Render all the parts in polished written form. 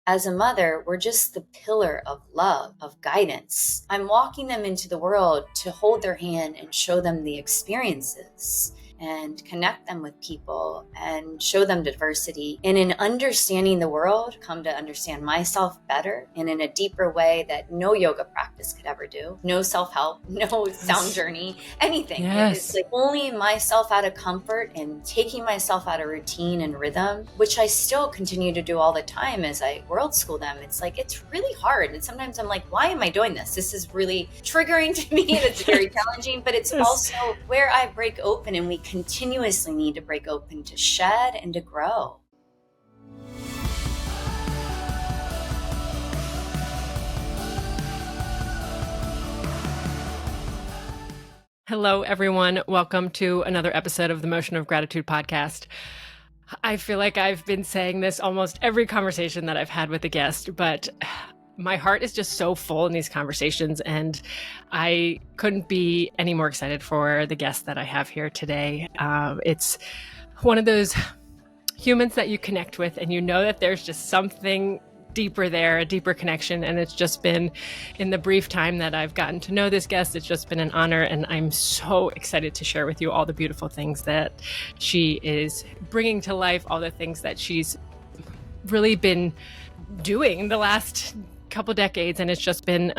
as a mother, we're just the pillar of love, of guidance. I'm walking them into the world to hold their hand and show them the experiences and connect them with people and show them diversity. And in understanding the world, come to understand myself better and in a deeper way that no yoga practice could ever do. No self-help, no sound journey, anything. Yes. It's like pulling myself out of comfort and taking myself out of routine and rhythm, which I still continue to do all the time as I world school them. It's like, it's really hard. And sometimes I'm like, why am I doing this? This is really triggering to me. It's very challenging, but it's also where I break open, and we continuously need to break open to shed and to grow. Hello, everyone. Welcome to another episode of the Motion of Gratitude podcast. I feel like I've been saying this almost every conversation that I've had with a guest, but my heart is just so full in these conversations, and I couldn't be any more excited for the guest that I have here today. It's one of those humans that you connect with, and you know that there's just something deeper there, a deeper connection. And it's just been, in the brief time that I've gotten to know this guest, it's just been an honor. And I'm so excited to share with you all the beautiful things that she is bringing to life, all the things that she's really been doing the last couple decades. And it's just been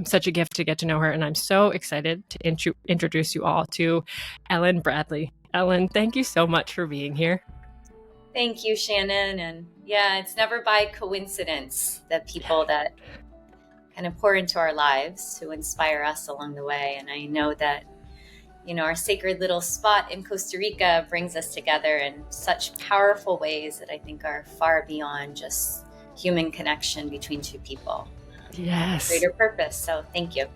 such a gift to get to know her. And I'm so excited to introduce you all to Ellen Bradley. Ellen, thank you so much for being here. Thank you, Shannon. And yeah, it's never by coincidence that people that kind of pour into our lives to inspire us along the way. And I know that, our sacred little spot in Costa Rica brings us together in such powerful ways that I think are far beyond just human connection between two people. Yes. Greater purpose. So thank you.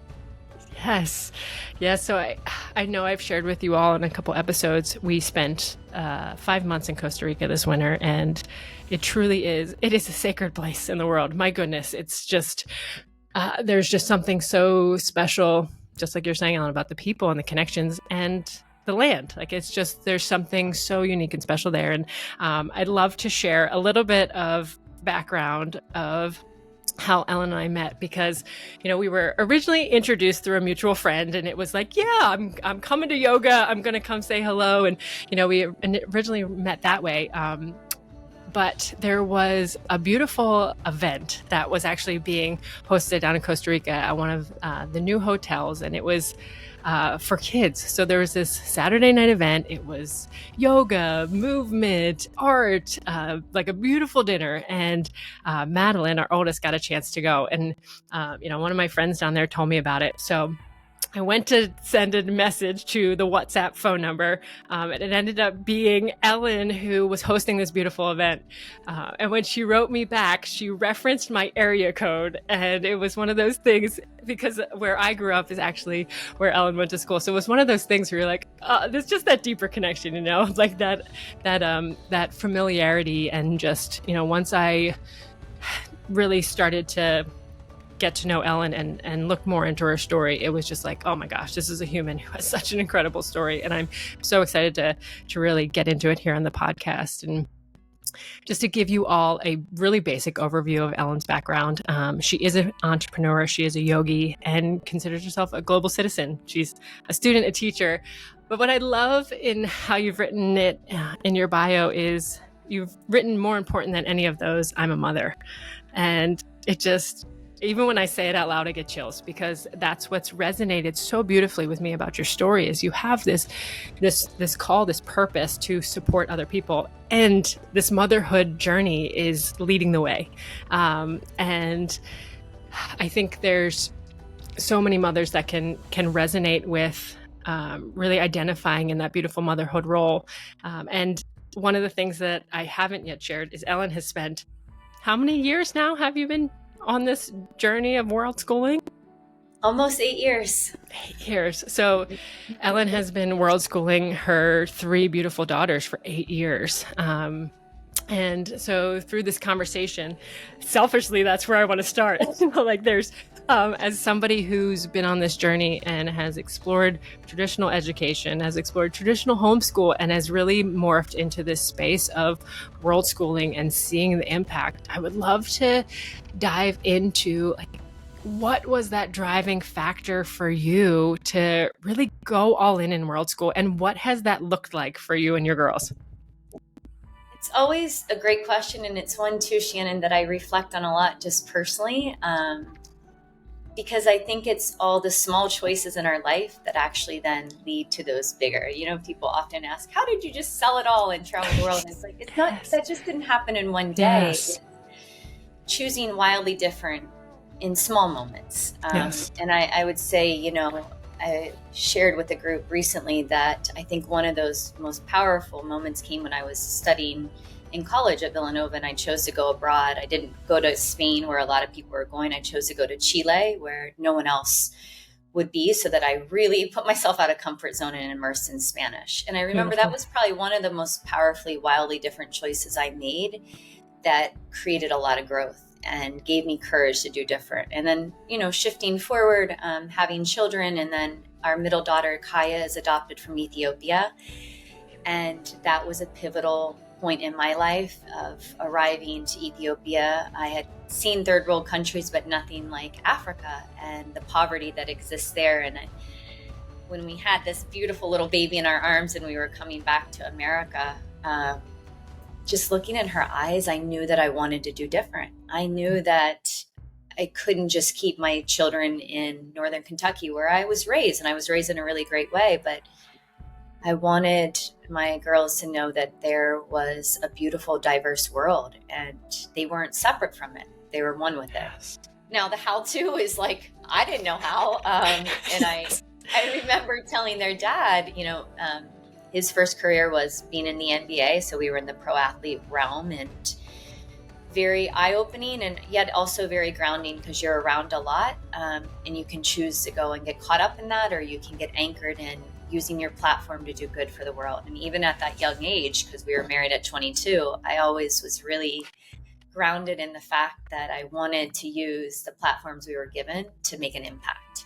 Yes. So I know I've shared with you all in a couple episodes, we spent 5 months in Costa Rica this winter, and it truly is a sacred place in the world. My goodness. It's just, there's just something so special, just like you're saying, Ellen, about the people and the connections and the land. Like, it's just, there's something so unique and special there. And I'd love to share a little bit of background of how Ellen and I met, because, we were originally introduced through a mutual friend, and it was like, yeah, I'm coming to yoga. I'm going to come say hello. And, we originally met that way. But there was a beautiful event that was actually being hosted down in Costa Rica at one of the new hotels, and it was for kids. So there was this Saturday night event. It was yoga, movement, art, like a beautiful dinner. And Madeline, our oldest, got a chance to go. And, one of my friends down there told me about it. So I went to send a message to the WhatsApp phone number, and it ended up being Ellen who was hosting this beautiful event. And when she wrote me back, she referenced my area code, and it was one of those things, because where I grew up is actually where Ellen went to school. So it was one of those things where you're like, there's just that deeper connection, like that familiarity. And just, once I really started to get to know Ellen and look more into her story, it was just like, oh my gosh, this is a human who has such an incredible story. And I'm so excited to really get into it here on the podcast. And just to give you all a really basic overview of Ellen's background, she is an entrepreneur, she is a yogi, and considers herself a global citizen. She's a student, a teacher. But what I love in how you've written it in your bio is you've written, more important than any of those, I'm a mother. And it just, even when I say it out loud, I get chills, because that's what's resonated so beautifully with me about your story is you have this call, this purpose to support other people. And this motherhood journey is leading the way. And I think there's so many mothers that can resonate with really identifying in that beautiful motherhood role. And one of the things that I haven't yet shared is Ellen has spent, how many years now have you been on this journey of world schooling? Almost 8 years. 8 years. So Ellen has been world schooling her 3 beautiful daughters for 8 years. And so through this conversation, selfishly, that's where I want to start. Like there's, as somebody who's been on this journey and has explored traditional education, has explored traditional homeschool, and has really morphed into this space of world schooling and seeing the impact, I would love to dive into like, what was that driving factor for you to really go all in world school? And what has that looked like for you and your girls? It's always a great question. And it's one too, Shannon, that I reflect on a lot just personally. Because I think it's all the small choices in our life that actually then lead to those bigger. You know, people often ask, how did you just sell it all and travel the world? And it's like, it's not, that just didn't happen in one day. Yes. Choosing wildly different in small moments. And I would say, you know, I shared with a group recently that I think one of those most powerful moments came when I was studying in college at Villanova, and I chose to go abroad. I didn't go to Spain where a lot of people were going. I chose to go to Chile where no one else would be, so that I really put myself out of comfort zone and immersed in Spanish. And I remember that was probably one of the most powerfully, wildly different choices I made that created a lot of growth and gave me courage to do different. And then, you know, shifting forward, having children, and then our middle daughter, Kaya, is adopted from Ethiopia. And that was a pivotal point in my life of arriving to Ethiopia. I had seen third world countries, but nothing like Africa and the poverty that exists there. And when we had this beautiful little baby in our arms and we were coming back to America, just looking in her eyes, I knew that I wanted to do different. I knew that I couldn't just keep my children in Northern Kentucky where I was raised, and I was raised in a really great way, but I wanted my girls to know that there was a beautiful, diverse world, and they weren't separate from it. They were one with it. Now, the how-to is like, I didn't know how. And I remember telling their dad, you know, his first career was being in the NBA. So we were in the pro athlete realm, and very eye-opening and yet also very grounding, because you're around a lot, and you can choose to go and get caught up in that, or you can get anchored in using your platform to do good for the world. And even at that young age, because we were married at 22, I always was really grounded in the fact that I wanted to use the platforms we were given to make an impact.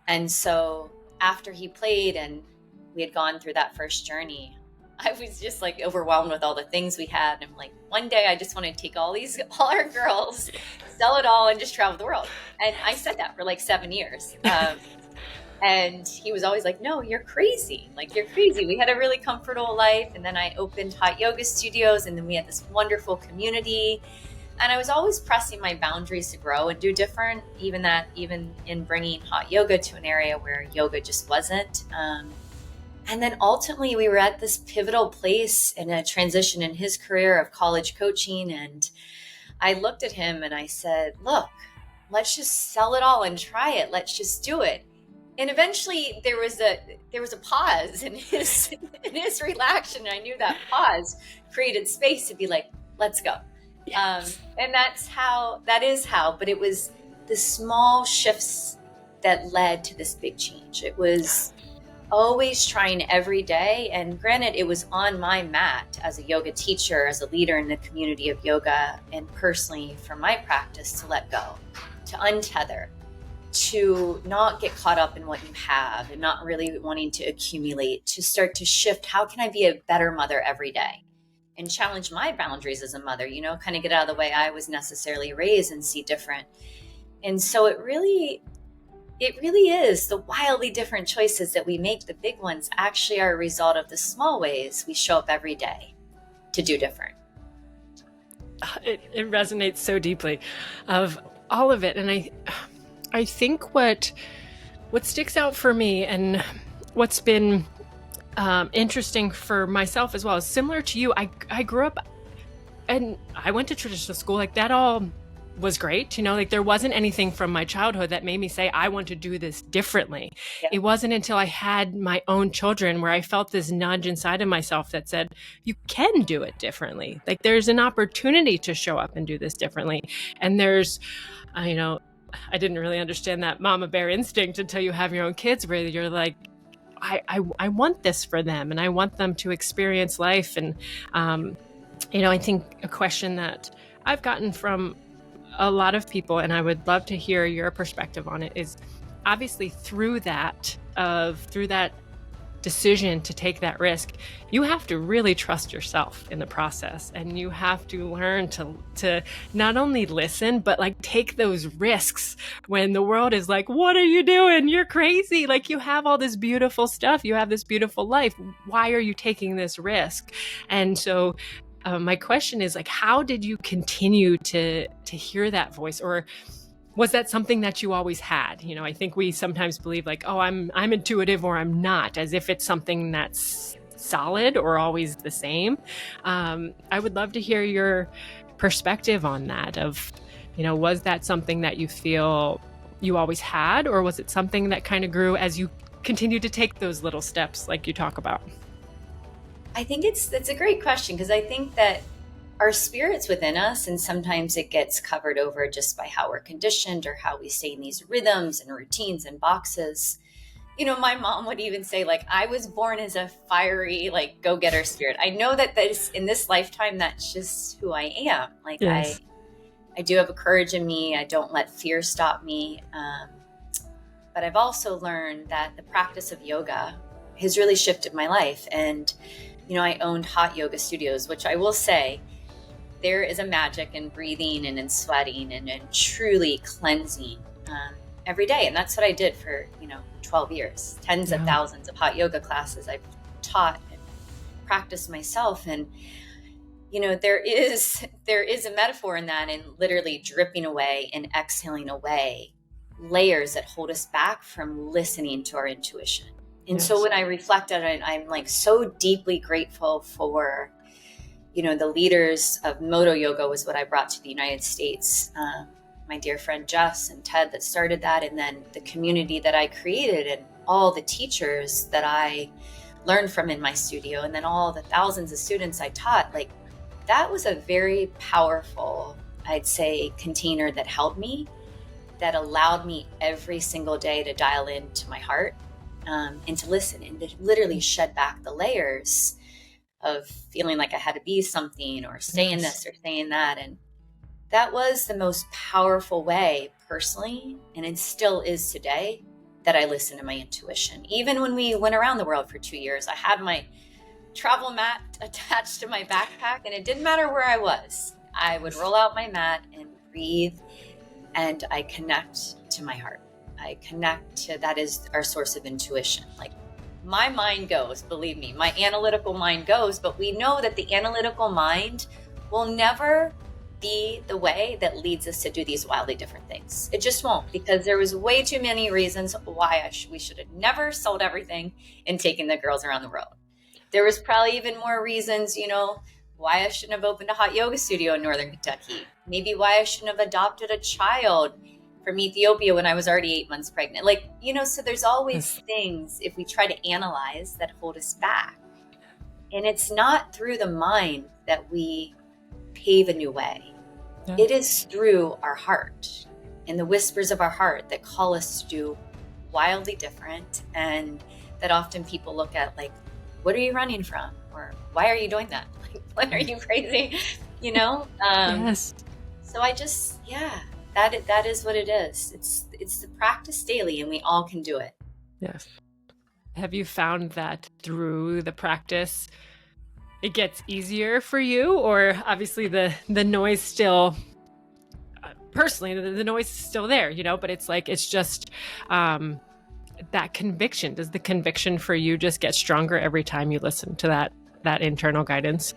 And so after he played and we had gone through that first journey, I was just like overwhelmed with all the things we had. And I'm like, one day I just want to take all our girls, sell it all, and just travel the world. And I said that for like 7 years. And he was always like, no, you're crazy. Like, you're crazy. We had a really comfortable life. And then I opened hot yoga studios, and then we had this wonderful community. And I was always pressing my boundaries to grow and do different, even in bringing hot yoga to an area where yoga just wasn't. And then ultimately we were at this pivotal place in a transition in his career of college coaching. And I looked at him and I said, look, let's just sell it all and try it. Let's just do it. And eventually there was a pause in his reaction. And I knew that pause created space to be like, let's go. Yes. And that is how, but it was the small shifts that led to this big change. It was always trying every day. And granted, it was on my mat as a yoga teacher, as a leader in the community of yoga, and personally for my practice, to let go, to untether, to not get caught up in what you have and not really wanting to accumulate, to start to shift. How can I be a better mother every day and challenge my boundaries as a mother, you know, kind of get out of the way I was necessarily raised and see different. And so it really is the wildly different choices that we make. The big ones actually are a result of the small ways we show up every day to do different. It resonates so deeply of all of it. And I think what sticks out for me and what's been interesting for myself as well is similar to you. I grew up and I went to traditional school. Like, that all was great. You know, like, there wasn't anything from my childhood that made me say, I want to do this differently. Yeah. It wasn't until I had my own children where I felt this nudge inside of myself that said, you can do it differently. Like, there's an opportunity to show up and do this differently. And there's, you know, I didn't really understand that mama bear instinct until you have your own kids, where you're like, I want this for them, and I want them to experience life. And I think a question that I've gotten from a lot of people, and I would love to hear your perspective on it, is obviously through that decision to take that risk, you have to really trust yourself in the process, and you have to learn to not only listen, but like take those risks when the world is like, what are you doing? You're crazy. Like, you have all this beautiful stuff. You have this beautiful life. Why are you taking this risk? And so my question is, like, how did you continue to hear that voice? Or was that something that you always had? I think we sometimes believe like, oh, I'm intuitive or I'm not, as if it's something that's solid or always the same. I would love to hear your perspective on that of, was that something that you feel you always had, or was it something that kind of grew as you continued to take those little steps like you talk about? I think it's a great question, because I think that our spirit's within us, and sometimes it gets covered over just by how we're conditioned or how we stay in these rhythms and routines and boxes. My mom would even say, like, I was born as a fiery, like, go-getter spirit. I know that in this lifetime, that's just who I am. Like, yes. I do have a courage in me. I don't let fear stop me. But I've also learned that the practice of yoga has really shifted my life. And, I owned hot yoga studios, which I will say, there is a magic in breathing and in sweating and in truly cleansing every day. And that's what I did for, 12 years, tens of thousands of hot yoga classes I've taught and practiced myself. And, there is a metaphor in that, in literally dripping away and exhaling away layers that hold us back from listening to our intuition. And so when I reflect on it, I'm like so deeply grateful for the leaders of Moto Yoga was what I brought to the United States. My dear friend Jess and Ted that started that, and then the community that I created and all the teachers that I learned from in my studio, and then all the thousands of students I taught. Like, that was a very powerful, I'd say, container that held me, that allowed me every single day to dial into my heart and to listen and to literally shed back the layers of feeling like I had to be something or say in this or say in that. And that was the most powerful way personally, and it still is today, that I listen to my intuition. Even when we went around the world for 2 years, I had my travel mat attached to my backpack, and it didn't matter where I was. I would roll out my mat and breathe, and I connect to my heart. I connect to, that is our source of intuition. Like, my mind goes, believe me, my analytical mind goes, but we know that the analytical mind will never be the way that leads us to do these wildly different things. It just won't, because there was way too many reasons why we should have never sold everything and taken the girls around the world. There was probably even more reasons, why I shouldn't have opened a hot yoga studio in Northern Kentucky. Maybe why I shouldn't have adopted a child from Ethiopia when I was already 8 months pregnant. Like, so there's always things, if we try to analyze, that hold us back. And it's not through the mind that we pave a new way. Yeah. It is through our heart and the whispers of our heart that call us to do wildly different, and that often people look at like, what are you running from? Or why are you doing that? Like, what, are you crazy? Yes. So I just, that is what it is. It's the practice daily, and we all can do it. Yes. Have you found that through the practice, it gets easier for you? Or obviously the noise still, personally, the noise is still there, but it's like, it's just that conviction. Does the conviction for you just get stronger every time you listen to that internal guidance?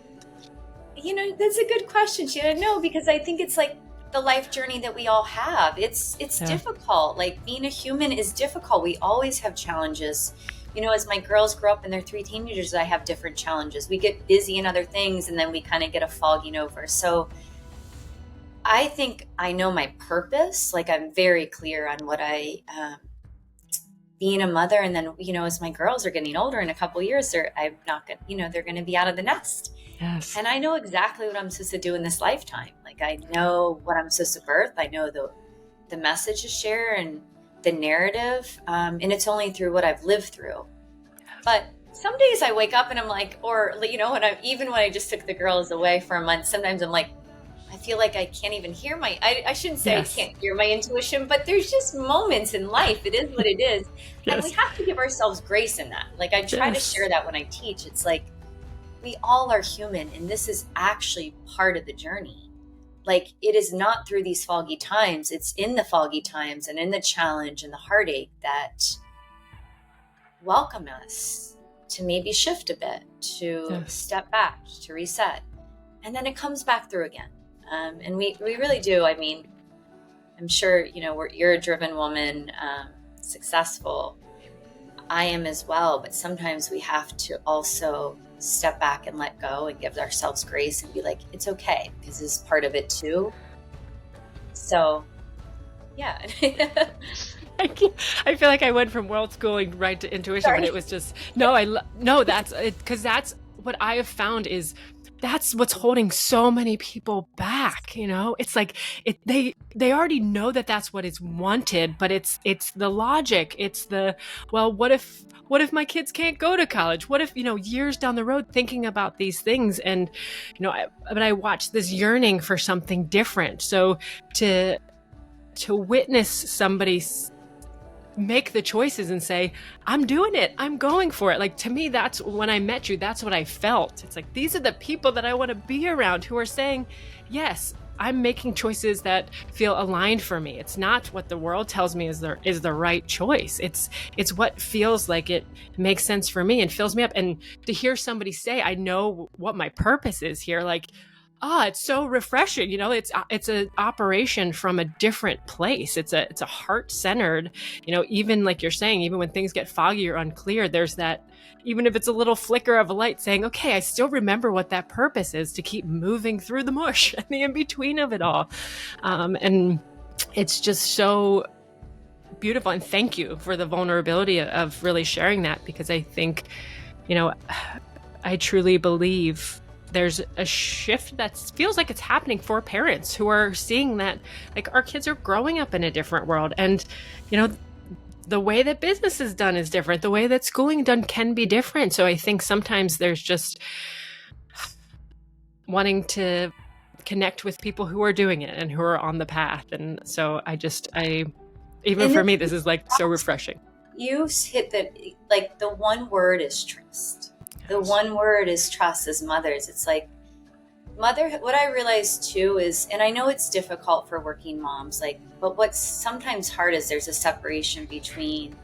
That's a good question, Shannon. No, because I think it's like the life journey that we all have. It's difficult. Like, being a human is difficult. We always have challenges. As my girls grow up and they're 3 teenagers, I have different challenges. We get busy in other things, and then we kind of get a fogging over. So I think I know my purpose. Like, I'm very clear on what being a mother. And then, as my girls are getting older in a couple of years, they're going to be out of the nest. Yes. And I know exactly what I'm supposed to do in this lifetime. Like, I know what I'm supposed to birth. I know the message to share and the narrative. And it's only through what I've lived through. But some days I wake up and I'm like, or, you know, even when I just took the girls away for a month, sometimes I'm like, I feel like I can't even hear I shouldn't say I Yes. can't hear my intuition, but there's just moments in life. It is what it is. And we Yes. have to give ourselves grace in that. Like I try to Yes. share that when I teach. It's like, we all are human, and this is actually part of the journey. Like, it is not through these foggy times. It's in the foggy times and in the challenge and the heartache that welcome us to maybe shift a bit, to Yes. step back, to reset. And then it comes back through again. And we really do. I mean, I'm sure, you know, you're a driven woman, successful. I am as well. But sometimes we have to also step back and let go and give ourselves grace and be like, it's okay, because this is part of it too. So, yeah. I feel like I went from world schooling right to intuition, Sorry. but it was just, no, that's it. Because that's what I have found is that's what's holding so many people back. You know, it's like they already know that that's what is wanted, but it's the logic. It's the, well, what if my kids can't go to college? What if, you know, years down the road thinking about these things, and you know, but I watch this yearning for something different. So to witness somebody make the choices and say, I'm doing it, I'm going for it. Like, to me, that's when I met you, that's what I felt. It's like, these are the people that I want to be around, who are saying, yes, I'm making choices that feel aligned for me. It's not what the world tells me is the right choice. It's what feels like it makes sense for me and fills me up. And to hear somebody say, I know what my purpose is here, like, it's so refreshing. You know, it's an operation from a different place. It's a heart-centered, you know, even like you're saying, even when things get foggy or unclear, there's that, even if it's a little flicker of a light saying, okay, I still remember what that purpose is, to keep moving through the mush and the in-between of it all. And it's just so beautiful. And thank you for the vulnerability of really sharing that, because I think, you know, I truly believe there's a shift that feels like it's happening for parents who are seeing that, like, our kids are growing up in a different world. And, you know, the way that business is done is different. The way that schooling done can be different. So I think sometimes there's just wanting to connect with people who are doing it and who are on the path. And so even for me, this is like so refreshing. You hit the one word is trust. The one word is trust as mothers. It's like motherhood. What I realized too is, and I know it's difficult for working moms, but what's sometimes hard is there's a separation between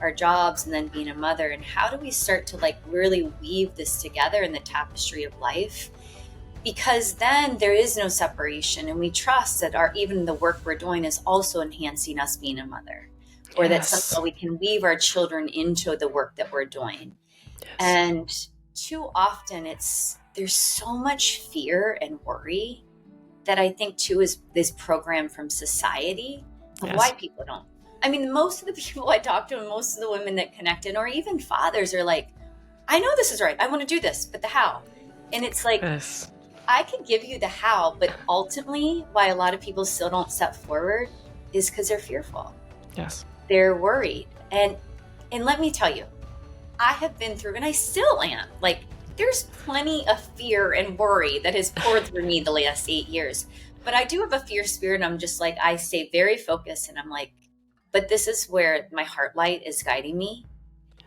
our jobs and then being a mother. And how do we start to really weave this together in the tapestry of life? Because then there is no separation, and we trust that even the work we're doing is also enhancing us being a mother, or that somehow we can weave our children into the work that we're doing. Yes. And too often there's so much fear and worry that I think too is programmed from society of why people don't. I mean, most of the people I talk to and most of the women that connected, or even fathers, are like, I know this is right, I want to do this, but the how? And it's like, I can give you the how, but ultimately why a lot of people still don't step forward is because they're fearful. Yes. They're worried. And let me tell you, I have been through, and I still am, there's plenty of fear and worry that has poured through me the last 8 years. But I do have a fear spirit, and I'm just like, I stay very focused, and I'm like, but this is where my heart light is guiding me.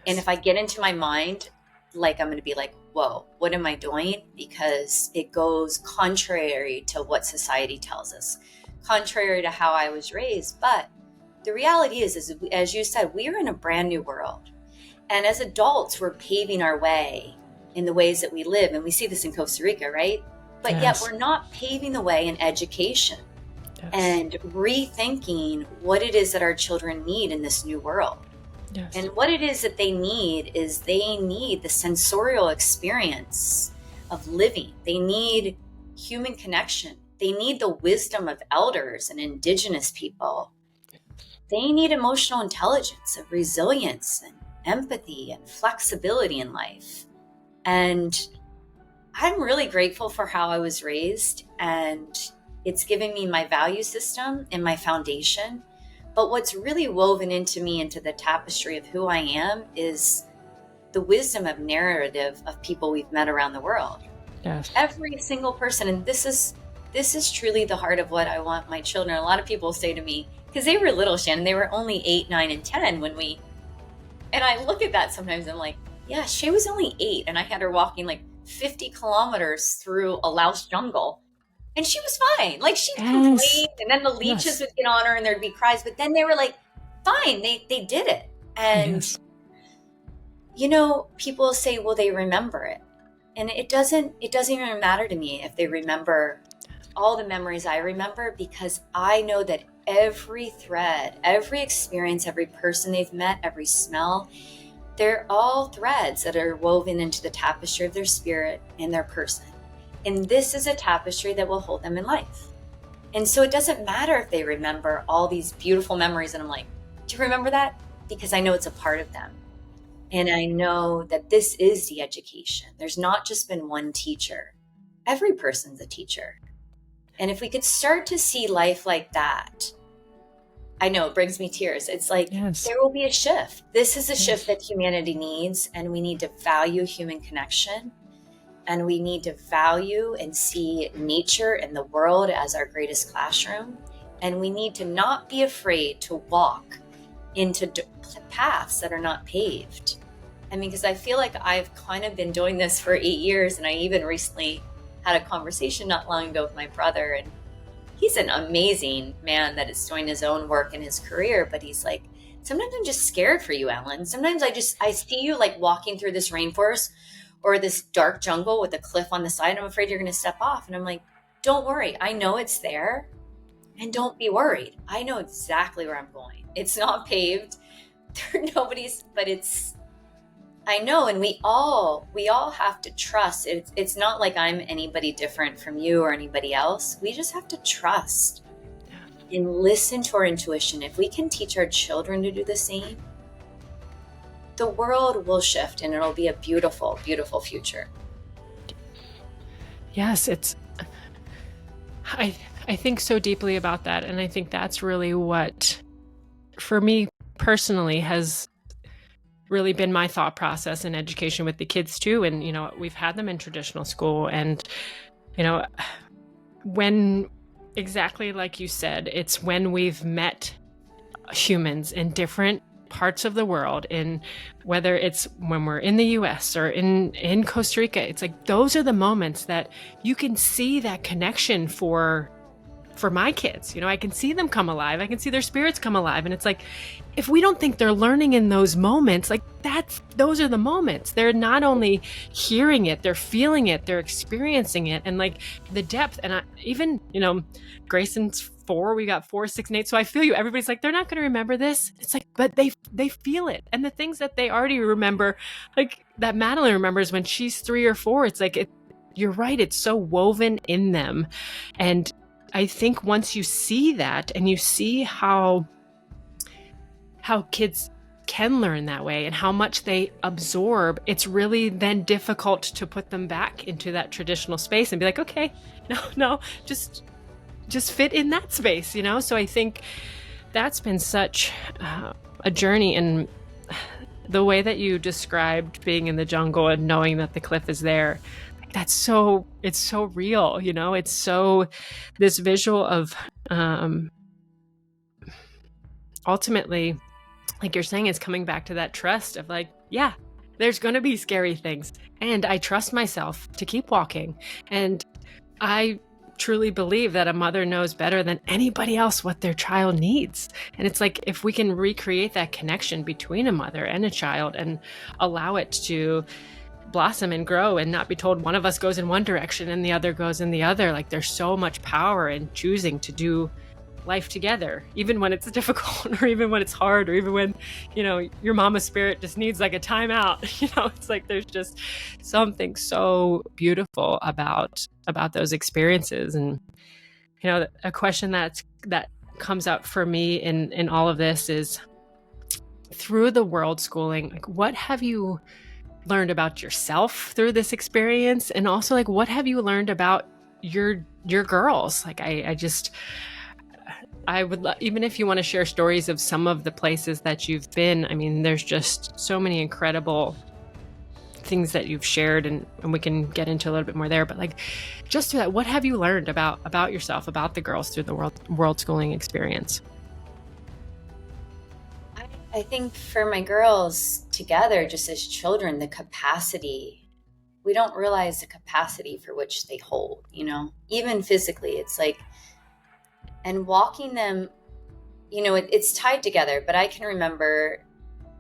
And if I get into my mind, I'm going to be like, whoa, what am I doing? Because it goes contrary to what society tells us, contrary to how I was raised. But the reality is, as you said, we are in a brand new world. And as adults, we're paving our way in the ways that we live. And we see this in Costa Rica, right? But yet we're not paving the way in education and rethinking what it is that our children need in this new world. Yes. And what it is that they need is they need the sensorial experience of living. They need human connection. They need the wisdom of elders and indigenous people. They need emotional intelligence, of resilience and empathy and flexibility in life. And I'm really grateful for how I was raised, and it's given me my value system and my foundation. But what's really woven into me, into the tapestry of who I am, is the wisdom of narrative of people we've met around the world. Yes. Every single person. And this is truly the heart of what I want my children. A lot of people say to me, because they were little, Shannon, they were only 8, 9, and 10 and I look at that sometimes, I'm like, yeah, she was only 8 and I had her walking like 50 kilometers through a Laos jungle. And she was fine. Like she complained, and then the leeches would get on her and there'd be cries, but then they were like, fine, they did it. And, people say, well, they remember it. And it doesn't even matter to me if they remember all the memories I remember, because I know that every thread, every experience, every person they've met, every smell, they're all threads that are woven into the tapestry of their spirit and their person. And this is a tapestry that will hold them in life. And so it doesn't matter if they remember all these beautiful memories. And I'm like, do you remember that? Because I know it's a part of them. And I know that this is the education. There's not just been one teacher. Every person's a teacher. And if we could start to see life like that, I know it brings me tears. It's like, there will be a shift. This is a shift that humanity needs. And we need to value human connection. And we need to value and see nature and the world as our greatest classroom. And we need to not be afraid to walk into paths that are not paved. I mean, because I feel like I've kind of been doing this for 8 years. And I even recently had a conversation not long ago with my brother. And he's an amazing man that is doing his own work in his career. But he's like, sometimes I'm just scared for you, Ellen. Sometimes I see you like walking through this rainforest or this dark jungle with a cliff on the side. I'm afraid you're going to step off. And I'm like, don't worry. I know it's there. And don't be worried. I know exactly where I'm going. It's not paved. I know. And we all have to trust. It's not like I'm anybody different from you or anybody else. We just have to trust and listen to our intuition. If we can teach our children to do the same, the world will shift and it'll be a beautiful, beautiful future. Yes, I think so deeply about that. And I think that's really what, for me personally, has really been my thought process in education with the kids too. And, we've had them in traditional school and, when, exactly like you said, it's when we've met humans in different parts of the world, in whether it's when we're in the US or in Costa Rica, it's like those are the moments that you can see that connection for my kids. I can see them come alive. I can see their spirits come alive. And it's like, if we don't think they're learning in those moments, like those are the moments. They're not only hearing it, they're feeling it, they're experiencing it, and like the depth. And Grayson's 4, we got 4, 6, and 8. So I feel you. Everybody's like, they're not going to remember this. It's like, but they feel it. And the things that they already remember, like that Madeline remembers when she's 3 or 4, it's like, you're right. It's so woven in them. And I think once you see that and you see how kids can learn that way and how much they absorb, it's really then difficult to put them back into that traditional space and be like, okay, no, just fit in that space, So I think that's been such a journey. And the way that you described being in the jungle and knowing that the cliff is there, it's so real, it's so this visual of ultimately, like you're saying, it's coming back to that trust of like, yeah, there's going to be scary things. And I trust myself to keep walking. And I truly believe that a mother knows better than anybody else what their child needs. And it's like, if we can recreate that connection between a mother and a child and allow it to blossom and grow and not be told one of us goes in one direction and the other goes in the other. Like there's so much power in choosing to do life together, even when it's difficult or even when it's hard or even when, your mama spirit just needs like a timeout. It's like there's just something so beautiful about those experiences. And, a question that comes up for me in all of this is, through the world schooling, like what have you learned about yourself through this experience? And also like, what have you learned about your girls? Like I would even if you want to share stories of some of the places that you've been, I mean, there's just so many incredible things that you've shared, and we can get into a little bit more there. But like, just through that, what have you learned about yourself, about the girls through the world schooling experience? I think for my girls together, just as children, the capacity, we don't realize the capacity for which they hold, even physically. It's like, and walking them, it's tied together. But I can remember,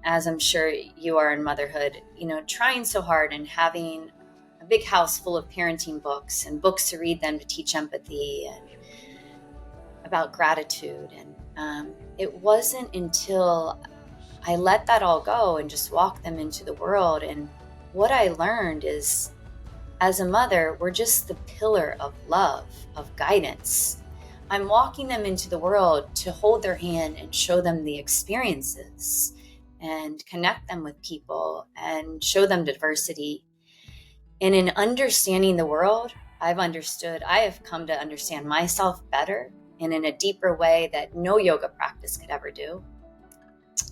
as I'm sure you are in motherhood, trying so hard and having a big house full of parenting books and books to read them to teach empathy and about gratitude. And it wasn't until I let that all go and just walk them into the world. And what I learned is, as a mother, we're just the pillar of love, of guidance. I'm walking them into the world to hold their hand and show them the experiences and connect them with people and show them diversity. And in understanding the world, I have come to understand myself better and in a deeper way that no yoga practice could ever do.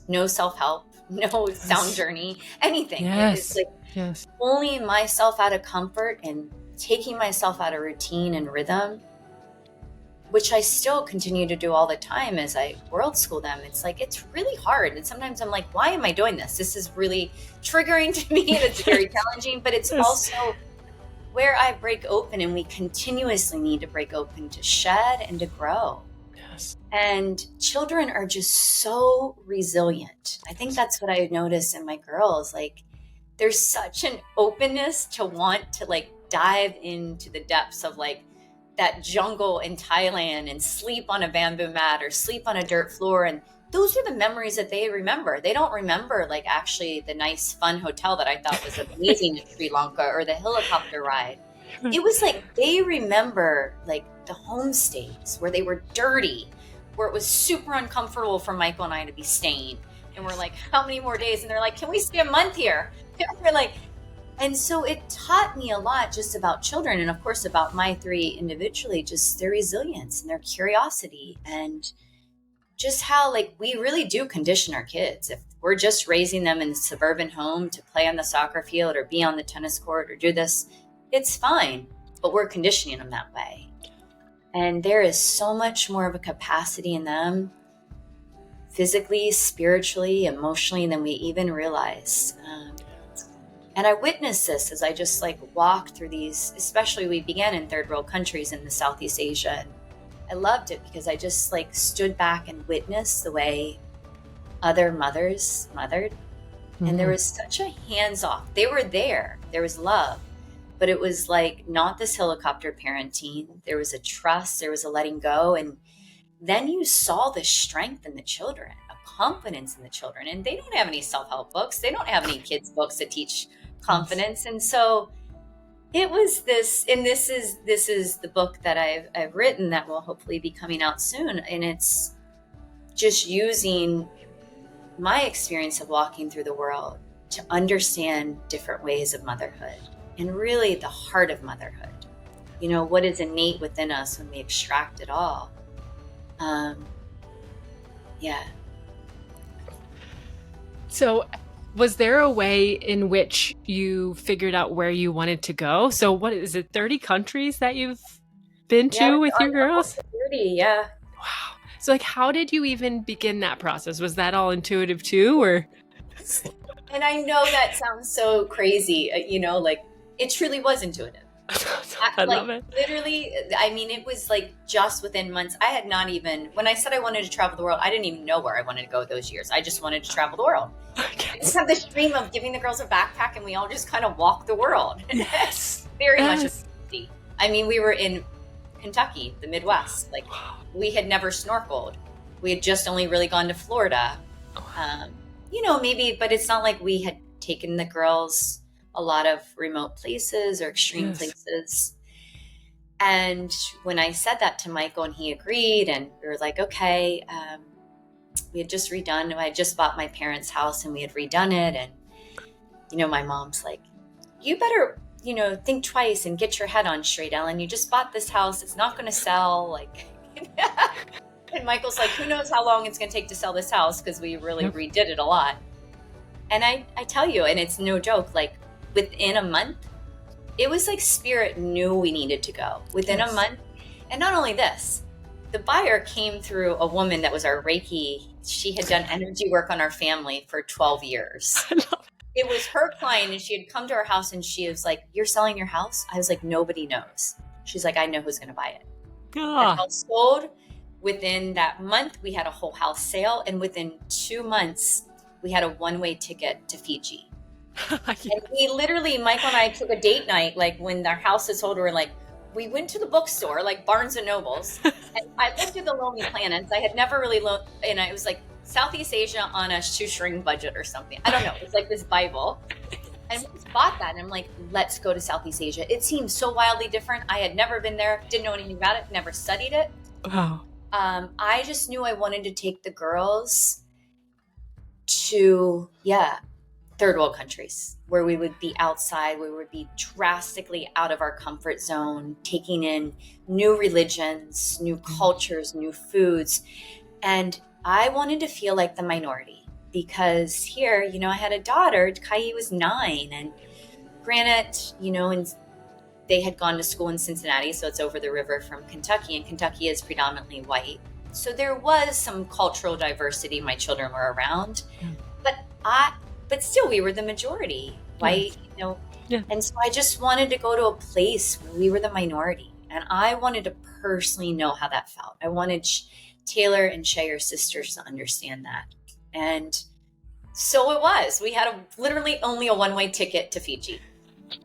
No self-help, no sound journey, anything. Yes. It's like pulling myself out of comfort and taking myself out of routine and rhythm, which I still continue to do all the time as I world school them. It's like, it's really hard. And sometimes I'm like, why am I doing this? This is really triggering to me and it's very challenging, but it's also where I break open, and we continuously need to break open to shed and to grow. And children are just so resilient. I think that's what I noticed in my girls. Like, there's such an openness to want to like dive into the depths of like that jungle in Thailand and sleep on a bamboo mat or sleep on a dirt floor. And those are the memories that they remember. They don't remember like actually the nice fun hotel that I thought was amazing in Sri Lanka or the helicopter ride. It was like they remember like the homestays where they were dirty, where it was super uncomfortable for Michael and I to be staying. And we're like, how many more days? And they're like, can we stay a month here? And we're like, and so it taught me a lot just about children. And of course, about my three individually, just their resilience and their curiosity and just how like we really do condition our kids. If we're just raising them in the suburban home to play on the soccer field or be on the tennis court or do this, it's fine, but we're conditioning them that way. And there is so much more of a capacity in them, physically, spiritually, emotionally, than we even realize. And I witnessed this as I just like walked through these, especially we began in third world countries in the Southeast Asia. And I loved it because I just like stood back and witnessed the way other mothers mothered. Mm-hmm. And there was such a hands-off. They were there. There was love. But it was like not this helicopter parenting. There was a trust, there was a letting go. And then you saw the strength in the children, a confidence in the children. And they don't have any self-help books. They don't have any kids' books that teach confidence. And so it was this, and this is the book that I've written that will hopefully be coming out soon. And it's just using my experience of walking through the world to understand different ways of motherhood. And really the heart of motherhood, what is innate within us when we extract it all. So was there a way in which you figured out where you wanted to go? So what is it, 30 countries that you've been to with your girls? 30, yeah. Wow. So like, how did you even begin that process? Was that all intuitive too, or? And I know that sounds so crazy, like, it truly was intuitive. I love it. Literally, I mean, it was like just within months. I had not even, when I said I wanted to travel the world, I didn't even know where I wanted to go those years. I just wanted to travel the world. I just had this dream of giving the girls a backpack and we all just kind of walk the world. Yes. Very much. I mean, we were in Kentucky, the Midwest. Like, we had never snorkeled. We had just only really gone to Florida. Maybe, but it's not like we had taken the girls a lot of remote places or extreme places. And when I said that to Michael and he agreed, and we were like, okay, we had just redone, I had just bought my parents' house and we had redone it. And, my mom's like, you better, think twice and get your head on straight, Ellen. You just bought this house. It's not going to sell. Like, and Michael's like, who knows how long it's going to take to sell this house? Because we really redid it a lot. And I tell you, and it's no joke, like, within a month, it was like spirit knew we needed to go within a month. And not only this, the buyer came through a woman that was our Reiki. She had done energy work on our family for 12 years. It was her client, and she had come to our house, and she was like, "You're selling your house?" I was like, "Nobody knows." She's like, "I know who's going to buy it." The house sold. Within that month, we had a whole house sale. And within 2 months, we had a one-way ticket to Fiji. And we literally, Michael and I took a date night, like when our house is sold, we went to the bookstore, like Barnes and Nobles, and I looked at the Lonely Planets. I had never really looked, and it was like Southeast Asia on a shoestring budget or something. I don't know. It was like this Bible. And we just bought that, and I'm like, let's go to Southeast Asia. It seemed so wildly different. I had never been there, didn't know anything about it, never studied it. Wow. I just knew I wanted to take the girls to, third world countries where we would be outside, where we would be drastically out of our comfort zone, taking in new religions, new cultures, new foods. And I wanted to feel like the minority, because here, I had a daughter, Kai was 9, and granted, and they had gone to school in Cincinnati, so it's over the river from Kentucky, and Kentucky is predominantly white. So there was some cultural diversity my children were around, but still we were the majority, white, And so I just wanted to go to a place where we were the minority, and I wanted to personally know how that felt. I wanted Taylor and Shay, your sisters, to understand that. And so it was. We had literally only a one-way ticket to Fiji.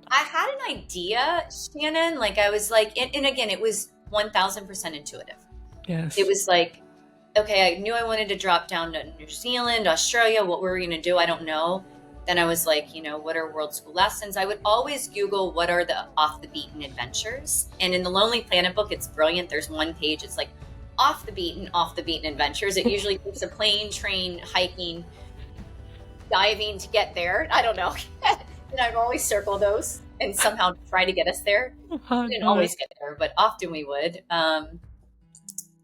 I had an idea, Shannon, like I was like, and again, it was 1000% intuitive. Yes. It was like, okay, I knew I wanted to drop down to New Zealand, Australia. What were we going to do? I don't know. Then I was like, what are world school lessons? I would always Google what are the off the beaten adventures. And in the Lonely Planet book, it's brilliant. There's one page. It's like off the beaten adventures. It usually takes a plane, train, hiking, diving to get there. I don't know. And I've always circled those and somehow try to get us there. We didn't always get there, but often we would.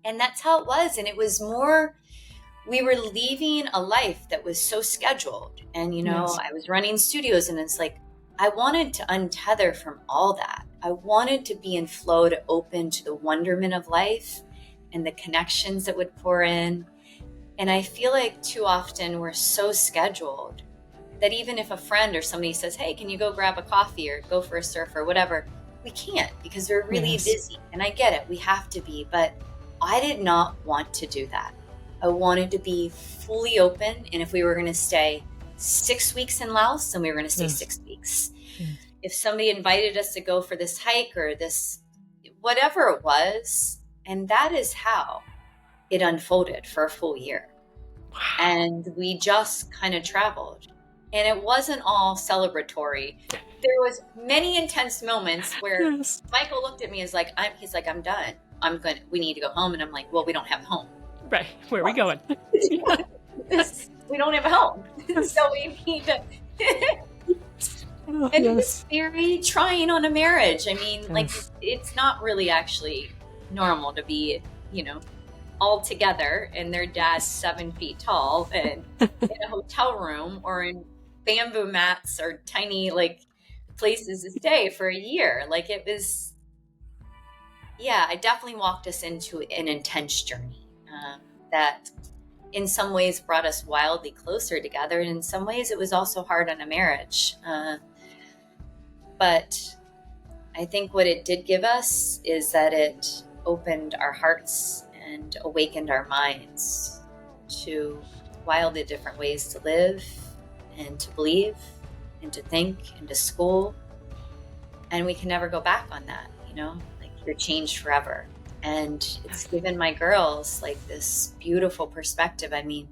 And that's how it was. And it was more, we were leaving a life that was so scheduled. And, I was running studios, and it's like, I wanted to untether from all that. I wanted to be in flow, to open to the wonderment of life and the connections that would pour in. And I feel like too often we're so scheduled that even if a friend or somebody says, hey, can you go grab a coffee or go for a surf or whatever, we can't, because we're really busy. And I get it, we have to be, but I did not want to do that. I wanted to be fully open. And if we were going to stay 6 weeks in Laos, then we were going to stay 6 weeks. If somebody invited us to go for this hike or this, whatever it was, and that is how it unfolded for a full year. Wow. And we just kind of traveled. And it wasn't all celebratory. There was many intense moments where Michael looked at me and he's like, I'm done. We need to go home. And I'm like, well, we don't have a home. Right. Where are we going? We don't have a home. So we need to. And it was very trying on a marriage. I mean, like, it's not really actually normal to be, all together and their dad's 7 feet tall and in a hotel room or in bamboo mats or tiny places to stay for a year. Like, it was, I definitely walked us into an intense journey that in some ways brought us wildly closer together. And in some ways it was also hard on a marriage. But I think what it did give us is that it opened our hearts and awakened our minds to wildly different ways to live and to believe and to think and to school. And we can never go back on that, you're changed forever. And it's given my girls this beautiful perspective. I mean,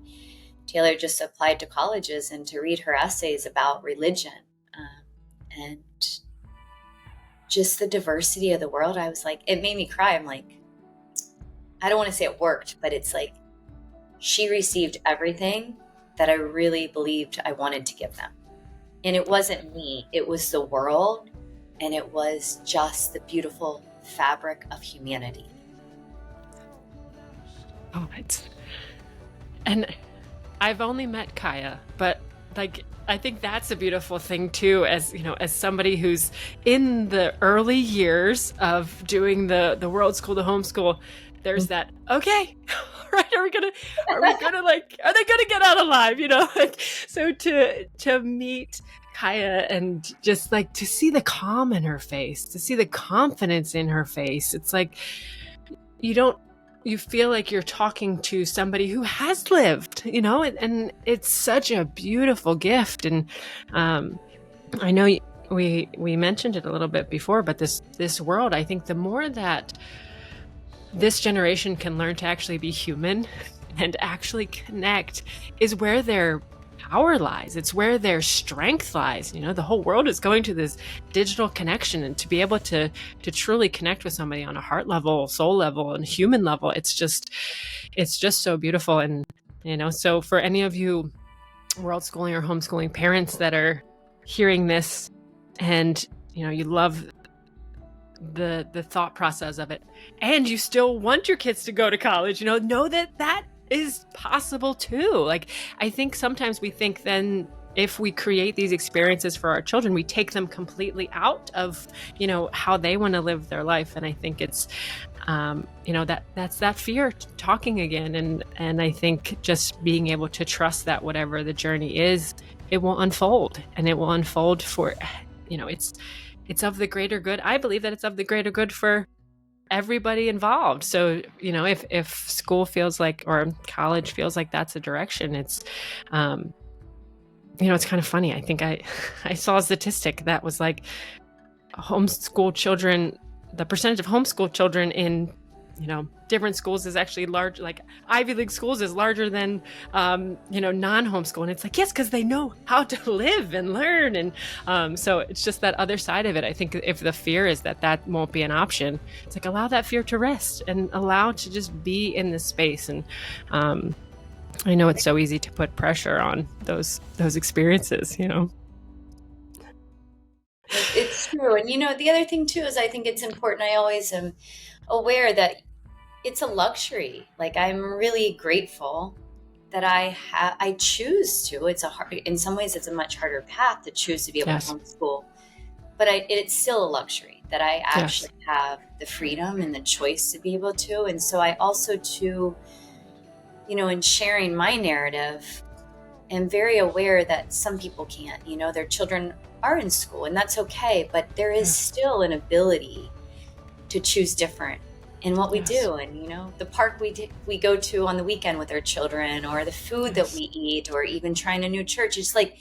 Taylor just applied to colleges and to read her essays about religion and just the diversity of the world. I was like, it made me cry. I'm like, I don't want to say it worked, but it's like she received everything that I really believed I wanted to give them. And it wasn't me, it was the world, and it was just the beautiful fabric of humanity. Oh, and I've only met Kaya, but I think that's a beautiful thing too, as you know, as somebody who's in the early years of doing the world school, the homeschool, there's that, okay, right, are we gonna like, are they gonna get out alive, you know? Like, so to meet Kaya and just like to see the calm in her face, to see the confidence in her face, it's like you feel like you're talking to somebody who has lived, you know, and it's such a beautiful gift. And I know we mentioned it a little bit before, but this world, I think the more that this generation can learn to actually be human and actually connect is where their power lies. It's where their strength lies. You know, the whole world is going to this digital connection, and to be able to truly connect with somebody on a heart level, soul level, and human level, it's just so beautiful. And, you know, so for any of you world schooling or homeschooling parents that are hearing this and, you know, you love the thought process of it, and you still want your kids to go to college, you know that is possible too. Like, I think sometimes we think then if we create these experiences for our children, we take them completely out of, you know, how they want to live their life. And I think it's, you know, that's that fear talking again. And I think just being able to trust that whatever the journey is, it will unfold, and it will unfold for, you know, it's of the greater good. I believe that it's of the greater good for everybody involved. So, you know, if school feels like, or college feels like that's a direction, it's, you know, it's kind of funny. I think I saw a statistic that was like homeschool children, the percentage of homeschool children in, you know, different schools is actually large, like Ivy League schools is larger than, you know, non-homeschool. And it's like, yes, because they know how to live and learn. And so it's just that other side of it. I think if the fear is that won't be an option, it's like, allow that fear to rest and allow to just be in this space. And I know it's so easy to put pressure on those experiences, you know. It's true. And, you know, the other thing too is I think it's important. I always am aware that it's a luxury. Like, I'm really grateful that I choose to. It's in some ways, it's a much harder path to choose to be able to homeschool, but it's still a luxury that I actually have the freedom and the choice to be able to. And so I also too, you know, in sharing my narrative, am very aware that some people can't, you know, their children are in school, and that's okay, but there is still an ability to choose different in what we do. And, you know, the park we go to on the weekend with our children, or the food that we eat, or even trying a new church. It's like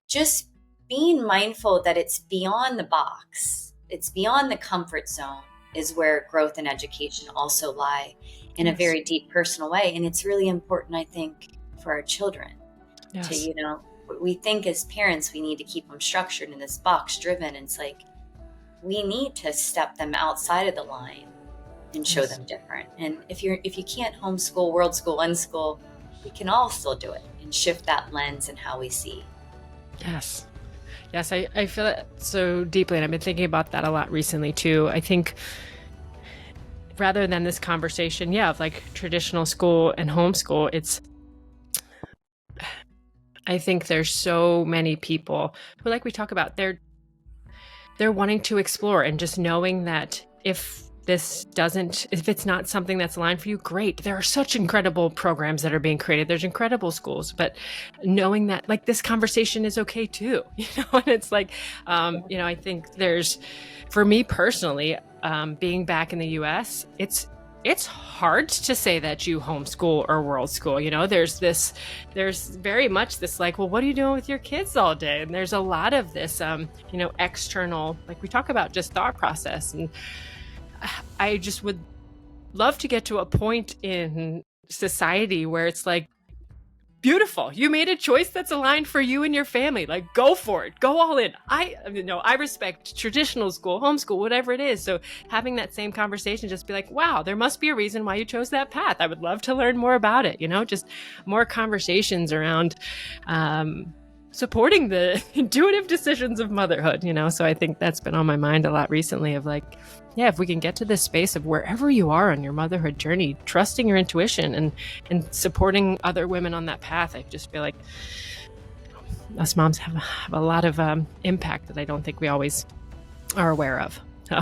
just being mindful that it's beyond the box. It's beyond the comfort zone is where growth and education also lie in a very deep personal way. And it's really important, I think, for our children to, you know, we think as parents, we need to keep them structured in this box driven. And it's like, we need to step them outside of the line and show them different. And if you can't homeschool, world school, unschool, we can all still do it and shift that lens and how we see. Yes, I feel it so deeply, and I've been thinking about that a lot recently too. I think rather than this conversation, of like traditional school and homeschool, I think there's so many people who, like we talk about, they're wanting to explore, and just knowing that if it's not something that's aligned for you, great. There are such incredible programs that are being created. There's incredible schools, but knowing that like this conversation is okay too, you know, and it's like, you know, I think for me personally, being back in the US, it's hard to say that you homeschool or world school. You know, there's very much this like, well, what are you doing with your kids all day? And there's a lot of this, you know, external, like we talk about just thought process. And I just would love to get to a point in society where it's like, beautiful, you made a choice that's aligned for you and your family. Like, go for it, go all in. I respect traditional school, homeschool, whatever it is. So having that same conversation, just be like, wow, there must be a reason why you chose that path. I would love to learn more about it. You know, just more conversations around supporting the intuitive decisions of motherhood, you know? So I think that's been on my mind a lot recently of like, if we can get to this space of wherever you are on your motherhood journey, trusting your intuition and supporting other women on that path, I just feel like us moms have a lot of impact that I don't think we always are aware of. So.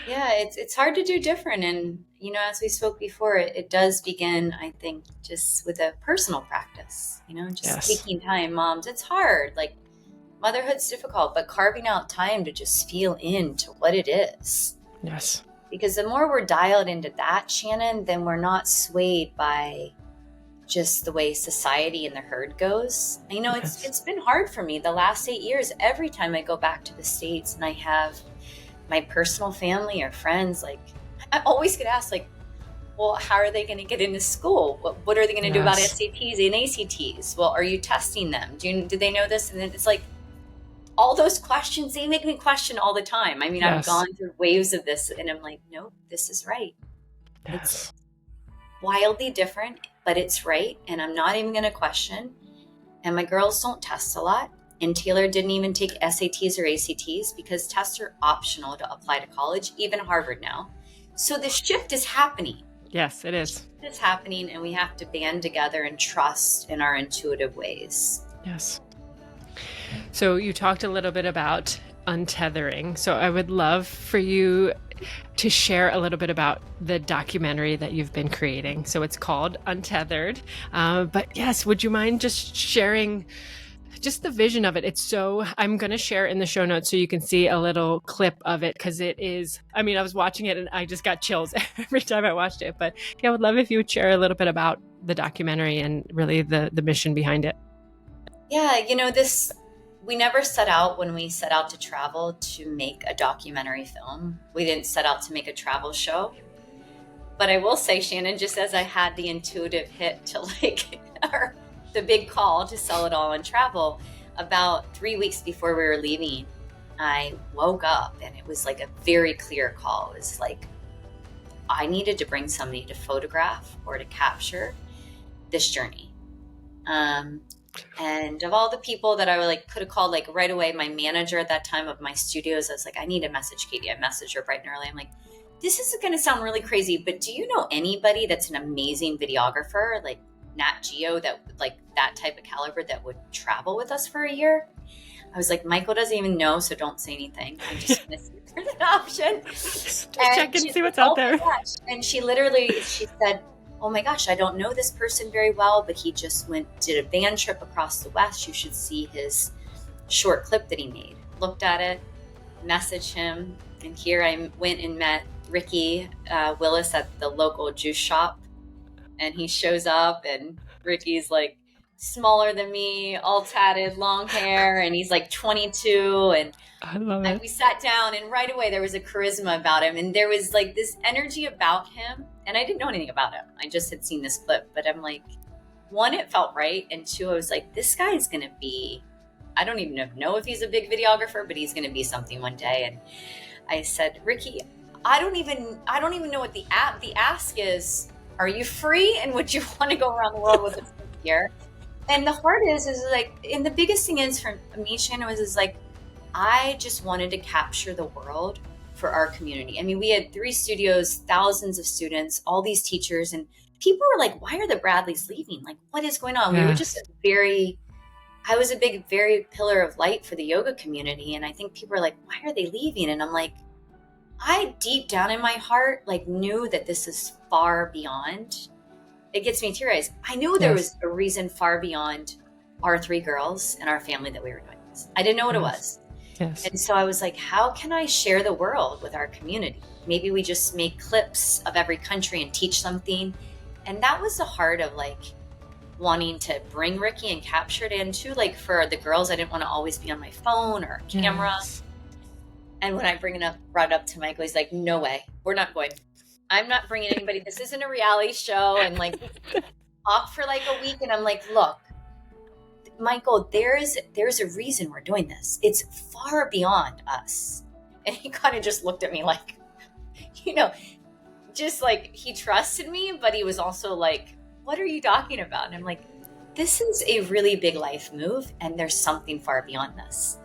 Yeah, it's hard to do different. And, as we spoke before, it does begin, I think, just with a personal practice, just Yes. taking time. Moms, it's hard. Like, motherhood's difficult, but carving out time to just feel into what it is. Yes. Because the more we're dialed into that, Shannon, then we're not swayed by just the way society and the herd goes. Yes. It's been hard for me the last 8 years. Every time I go back to the States and I have my personal family or friends, like, I always get asked, like, well, how are they going to get into school? What are they going to do about SATs and ACTs? Well, are you testing them? Do they know this? And then it's like, all those questions, they make me question all the time. I mean, I've gone through waves of this and I'm like, nope, this is right. Yes. It's wildly different, but it's right. And I'm not even going to question. And my girls don't test a lot. And Taylor didn't even take SATs or ACTs because tests are optional to apply to college, even Harvard now. So the shift is happening. Yes, it is. It's happening, and we have to band together and trust in our intuitive ways. Yes. So you talked a little bit about untethering. So I would love for you to share a little bit about the documentary that you've been creating. So it's called Untethered. But yes, would you mind just sharing just the vision of it? I'm going to share in the show notes so you can see a little clip of it, because it is, I was watching it and I just got chills every time I watched it. But yeah, I would love if you would share a little bit about the documentary and really the mission behind it. Yeah, we never set out, when we set out to travel, to make a documentary film. We didn't set out to make a travel show. But I will say, Shannon, just as I had the intuitive hit to the big call to sell it all and travel, about 3 weeks before we were leaving, I woke up and it was like a very clear call. It was like, I needed to bring somebody to photograph or to capture this journey. And of all the people that I could have called, right away, my manager at that time of my studios, I was like, I need to message Katie. I messaged her bright and early. I'm like, this is going to sound really crazy, but do you know anybody that's an amazing videographer, like Nat Geo, that that type of caliber, that would travel with us for a year? I was like, Michael doesn't even know, so don't say anything. I'm just going to see if there's an option. Just check and see what's out there. And she said, oh my gosh, I don't know this person very well, but he just did a van trip across the West. You should see his short clip that he made. Looked at it, messaged him, and here I went and met Ricky Willis at the local juice shop. And he shows up, and Ricky's smaller than me, all tatted, long hair, and he's 22. And I love it. We sat down, and right away there was a charisma about him, and there was this energy about him. And I didn't know anything about him. I just had seen this clip, but I'm like, one, it felt right. And two, I was like, this guy is going to be, I don't even know if he's a big videographer, but he's going to be something one day. And I said, Ricky, I don't even know what the ask is. Are you free? And would you want to go around the world with us this year? And the heart is and the biggest thing is for me, Shannon, is I just wanted to capture the world for our community. I mean, we had 3 studios, thousands of students, all these teachers, and people were like, why are the Bradleys leaving? What is going on? Yes. We were just I was a very pillar of light for the yoga community. And I think people were like, why are they leaving? And I'm like, I deep down in my heart, knew that this is far beyond. It gets me teary-eyed. I knew there was a reason far beyond our 3 girls and our family that we were doing this. I didn't know what it was. Yes. And so I was like, how can I share the world with our community? Maybe we just make clips of every country and teach something. And that was the heart of wanting to bring Ricky and capture it in too. For the girls, I didn't want to always be on my phone or camera. Yes. And when I brought it up to Michael, he's like, no way, we're not going. I'm not bringing anybody. This isn't a reality show. And off for a week. And I'm like, look, Michael, there's a reason we're doing this. It's far beyond us. And he kind of just looked at me he trusted me, but he was also like, what are you talking about? And I'm like, this is a really big life move, and there's something far beyond this.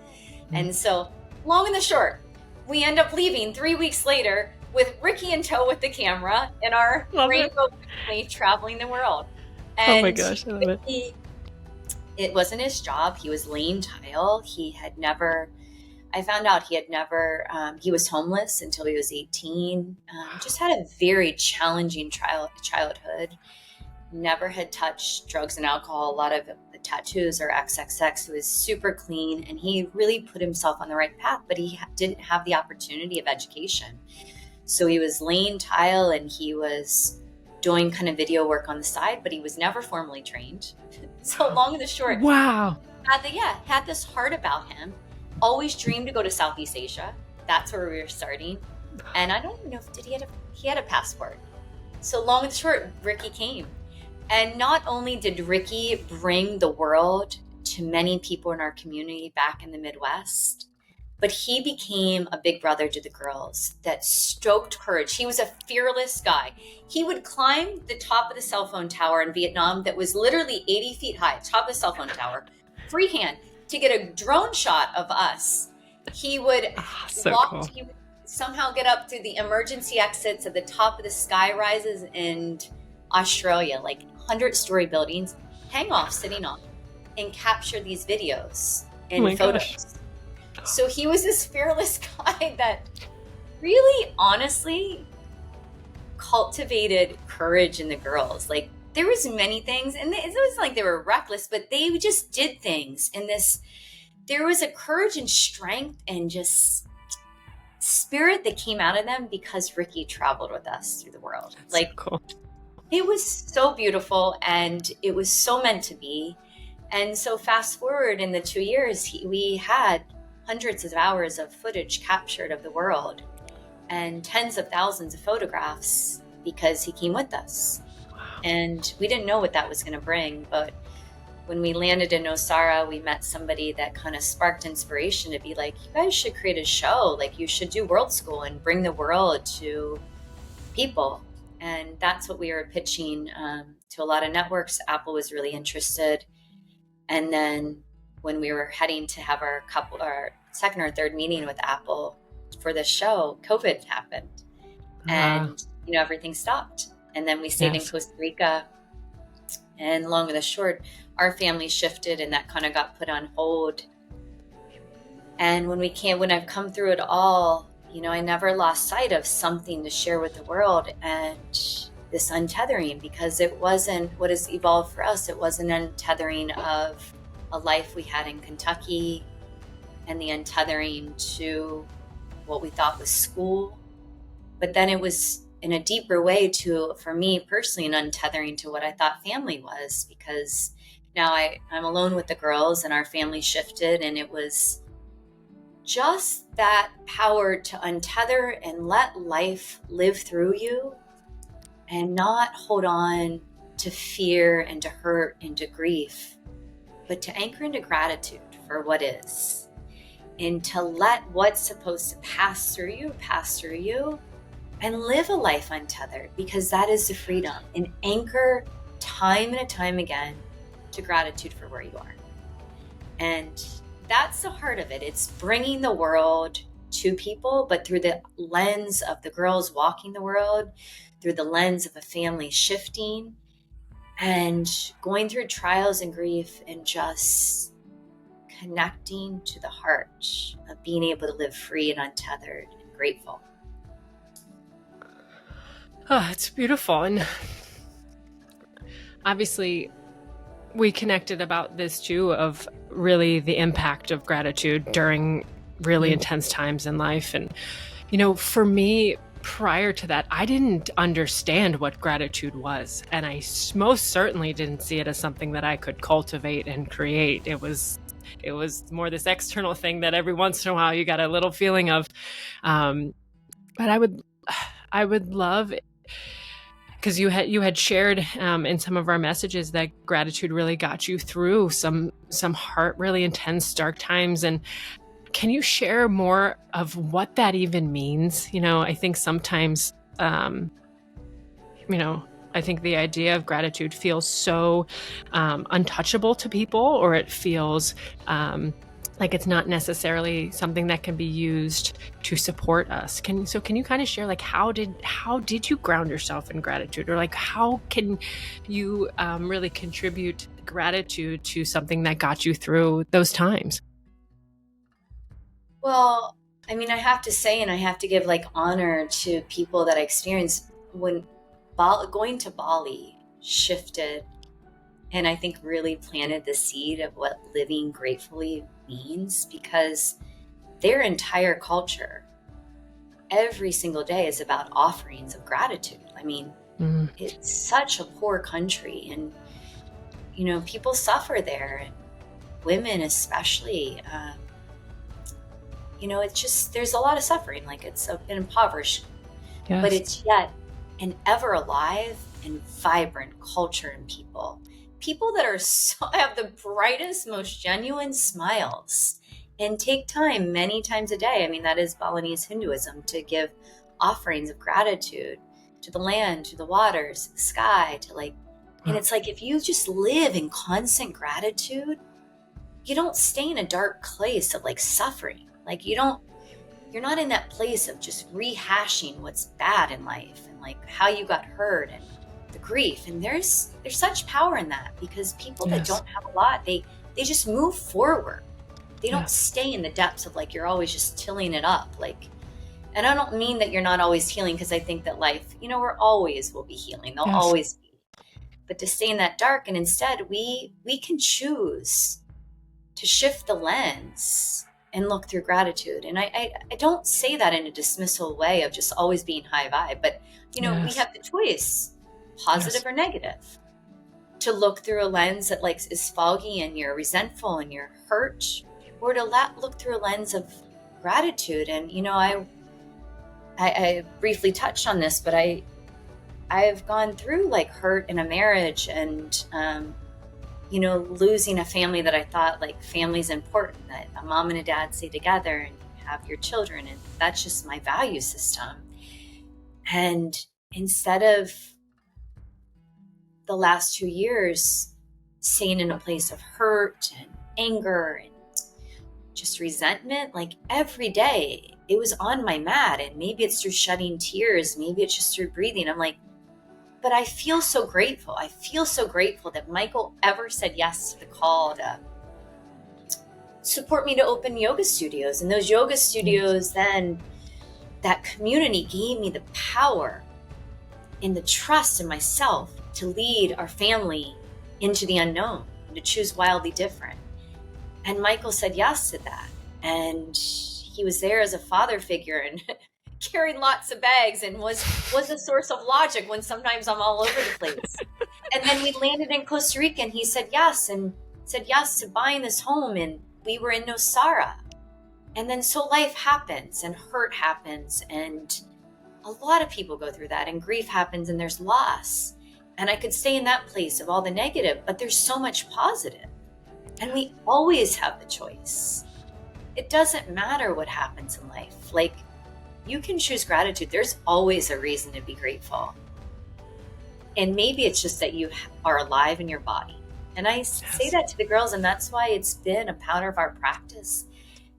Mm-hmm. And so, long and the short, we end up leaving 3 weeks later with Ricky in tow with the camera and our rainbow family traveling the world. And oh my gosh, I love it. It wasn't his job. He was laying tile. I found out he was homeless until he was 18. Just had a very challenging childhood. Never had touched drugs and alcohol. A lot of the tattoos are XXX. He was super clean, and he really put himself on the right path, but he didn't have the opportunity of education. So he was laying tile and he was doing kind of video work on the side, but he was never formally trained. So long and the short, wow, had this heart about him. Always dreamed to go to Southeast Asia. That's where we were starting. And I don't even know if he had a passport. So long and short, Ricky came. And not only did Ricky bring the world to many people in our community back in the Midwest, but he became a big brother to the girls that stoked courage. He was a fearless guy. He would climb the top of the cell phone tower in Vietnam that was literally 80 feet high, top of the cell phone tower, freehand, to get a drone shot of us. He would cool. He would somehow get up through the emergency exits at the top of the sky rises in Australia, like 100-story buildings, hang off, sitting on, and capture these videos and photos. Gosh. So he was this fearless guy that really, honestly, cultivated courage in the girls. Like, there was many things, and it wasn't like they were reckless, but they just did things. And there was a courage and strength and just spirit that came out of them because Ricky traveled with us through the world. That's so cool. It was so beautiful, and it was so meant to be. And so fast forward in the 2 years, we had hundreds of hours of footage captured of the world and tens of thousands of photographs because he came with us. Wow. And we didn't know what that was going to bring. But when we landed in Osara, we met somebody that kind of sparked inspiration to be like, you guys should create a show. Like, you should do World School and bring the world to people. And that's what we were pitching to a lot of networks. Apple was really interested. And then when we were heading to have our second or third meeting with Apple for the show, COVID happened. And, everything stopped. And then we stayed in Costa Rica. And long and the short, our family shifted, and that kind of got put on hold. And when I've come through it all, I never lost sight of something to share with the world, and this untethering, because it wasn't what has evolved for us. It was an untethering of a life we had in Kentucky, and the untethering to what we thought was school. But then it was in a deeper way for me personally, an untethering to what I thought family was, because now I'm alone with the girls and our family shifted, and it was just that power to untether and let life live through you and not hold on to fear and to hurt and to grief, but to anchor into gratitude for what is, and to let what's supposed to pass through you and live a life untethered, because that is the freedom, and anchor time and time again to gratitude for where you are. And that's the heart of it. It's bringing the world to people, but through the lens of the girls walking the world, through the lens of a family shifting and going through trials and grief, and just connecting to the heart of being able to live free and untethered and grateful. Oh, it's beautiful. And obviously we connected about this too, of really the impact of gratitude during really intense times in life. And, for me, prior to that, I didn't understand what gratitude was. And I most certainly didn't see it as something that I could cultivate and create. It was more this external thing that every once in a while you got a little feeling of. But I would love, because you had shared in some of our messages that gratitude really got you through some heart, really intense, dark times. And can you share more of what that even means? I think sometimes, I think the idea of gratitude feels so untouchable to people, or it feels like it's not necessarily something that can be used to support us. Can you kind of share, like, how did you ground yourself in gratitude, or like how can you really contribute gratitude to something that got you through those times? Well, I mean, I have to say, and I have to give like honor to people that I experienced when going to Bali shifted, and I think really planted the seed of what living gratefully means, because their entire culture, every single day, is about offerings of gratitude. I mean, it's such a poor country, and people suffer there, and women especially. It's just, there's a lot of suffering. Like, it's an impoverished, Yes. but it's yet an ever alive and vibrant culture, and people that are have the brightest, most genuine smiles, and take time many times a day. I mean, that is Balinese Hinduism, to give offerings of gratitude to the land, to the waters, the sky, and it's like, if you just live in constant gratitude, you don't stay in a dark place of like suffering. Like, you're not in that place of just rehashing what's bad in life, and like how you got hurt and the grief. And there's such power in that, because people that don't have a lot, they just move forward. They don't stay in the depths of like, you're always just tilling it up. Like, and I don't mean that you're not always healing, because I think that life, we're always will be healing. There'll always be. But to stay in that dark, and instead we can choose to shift the lens and look through gratitude. And I don't say that in a dismissal way of just always being high vibe, but we have the choice, positive or negative, to look through a lens that like is foggy and you're resentful and you're hurt, or to look through a lens of gratitude. And I briefly touched on this, but I've gone through like hurt in a marriage, and losing a family that I thought, like, family's important, that a mom and a dad stay together and have your children. And that's just my value system. And instead of the last 2 years staying in a place of hurt and anger and just resentment, like every day it was on my mat. And maybe it's through shedding tears, maybe it's just through breathing. I'm like, but I feel so grateful. I feel so grateful that Michael ever said yes to the call to support me to open yoga studios. And those yoga studios, then that community gave me the power and the trust in myself to lead our family into the unknown and to choose wildly different. And Michael said yes to that. And he was there as a father figure, and carried lots of bags, and was a source of logic when sometimes I'm all over the place. And then we landed in Costa Rica, and he said yes, to buying this home, and we were in Nosara. And then so life happens, and hurt happens, and a lot of people go through that, and grief happens, and there's loss. And I could stay in that place of all the negative, but there's so much positive. And we always have the choice. It doesn't matter what happens in life. Like, you can choose gratitude. There's always a reason to be grateful. And maybe it's just that you are alive in your body. And I say that to the girls, and that's why it's been a part of our practice.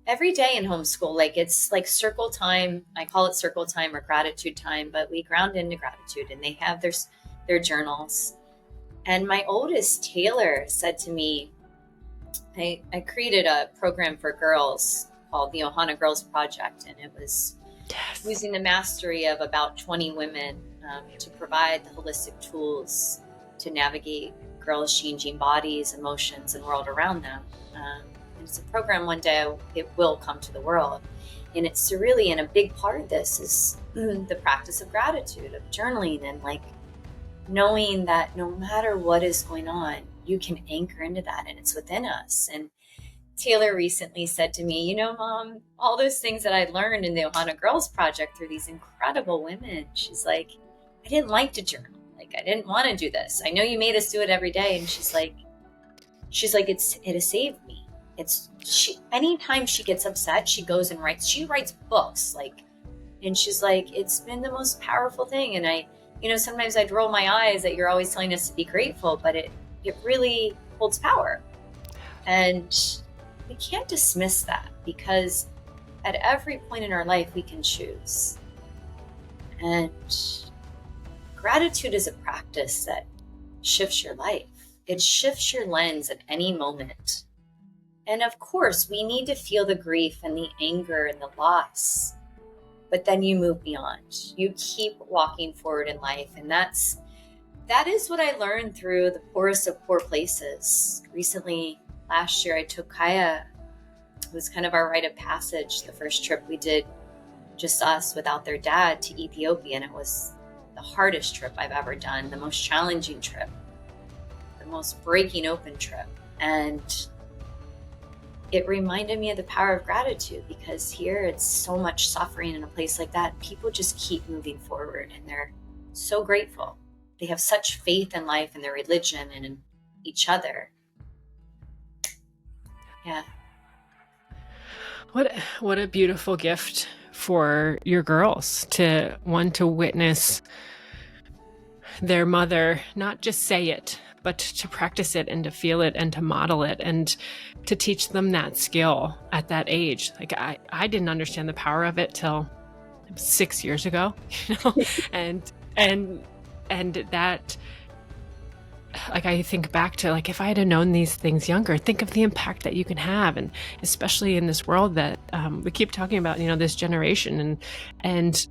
Every day in homeschool, like, it's like circle time. I call it circle time or gratitude time, but we ground into gratitude, and they have their journals. And my oldest, Taylor, said to me, I created a program for girls called the Ohana Girls Project, and it was using the mastery of about 20 women to provide the holistic tools to navigate girls' changing bodies, emotions, and world around them. And it's a program, one day it will come to the world. And it's really, and a big part of this is the practice of gratitude, of journaling, and like knowing that no matter what is going on, you can anchor into that, and it's within us. And Taylor recently said to me, Mom, all those things that I learned in the Ohana Girls Project through these incredible women, she's like, I didn't like to journal. Like, I didn't want to do this. I know you made us do it every day. And she's like, it has saved me. Anytime she gets upset, she goes and she writes books, and she's like, it's been the most powerful thing. And sometimes I'd roll my eyes that you're always telling us to be grateful, but it really holds power. And we can't dismiss that, because at every point in our life, we can choose. And gratitude is a practice that shifts your life. It shifts your lens at any moment. And of course, we need to feel the grief and the anger and the loss, but then you move beyond. You keep walking forward in life. And that is what I learned through the poorest of poor places. Recently, last year, I took Kaya. It was kind of our rite of passage. The first trip we did, just us without their dad, to Ethiopia. And it was the hardest trip I've ever done, the most challenging trip, the most breaking open trip. And it reminded me of the power of gratitude, because here it's so much suffering in a place like that. People just keep moving forward and they're so grateful. They have such faith in life and their religion and in each other. Yeah. What a beautiful gift for your girls to witness their mother not just say it, but to practice it and to feel it and to model it and to teach them that skill at that age. Like I didn't understand the power of it till 6 years ago, and that, like, I think back to, like, if I had known these things younger, think of the impact that you can have. And especially in this world that we keep talking about, this generation and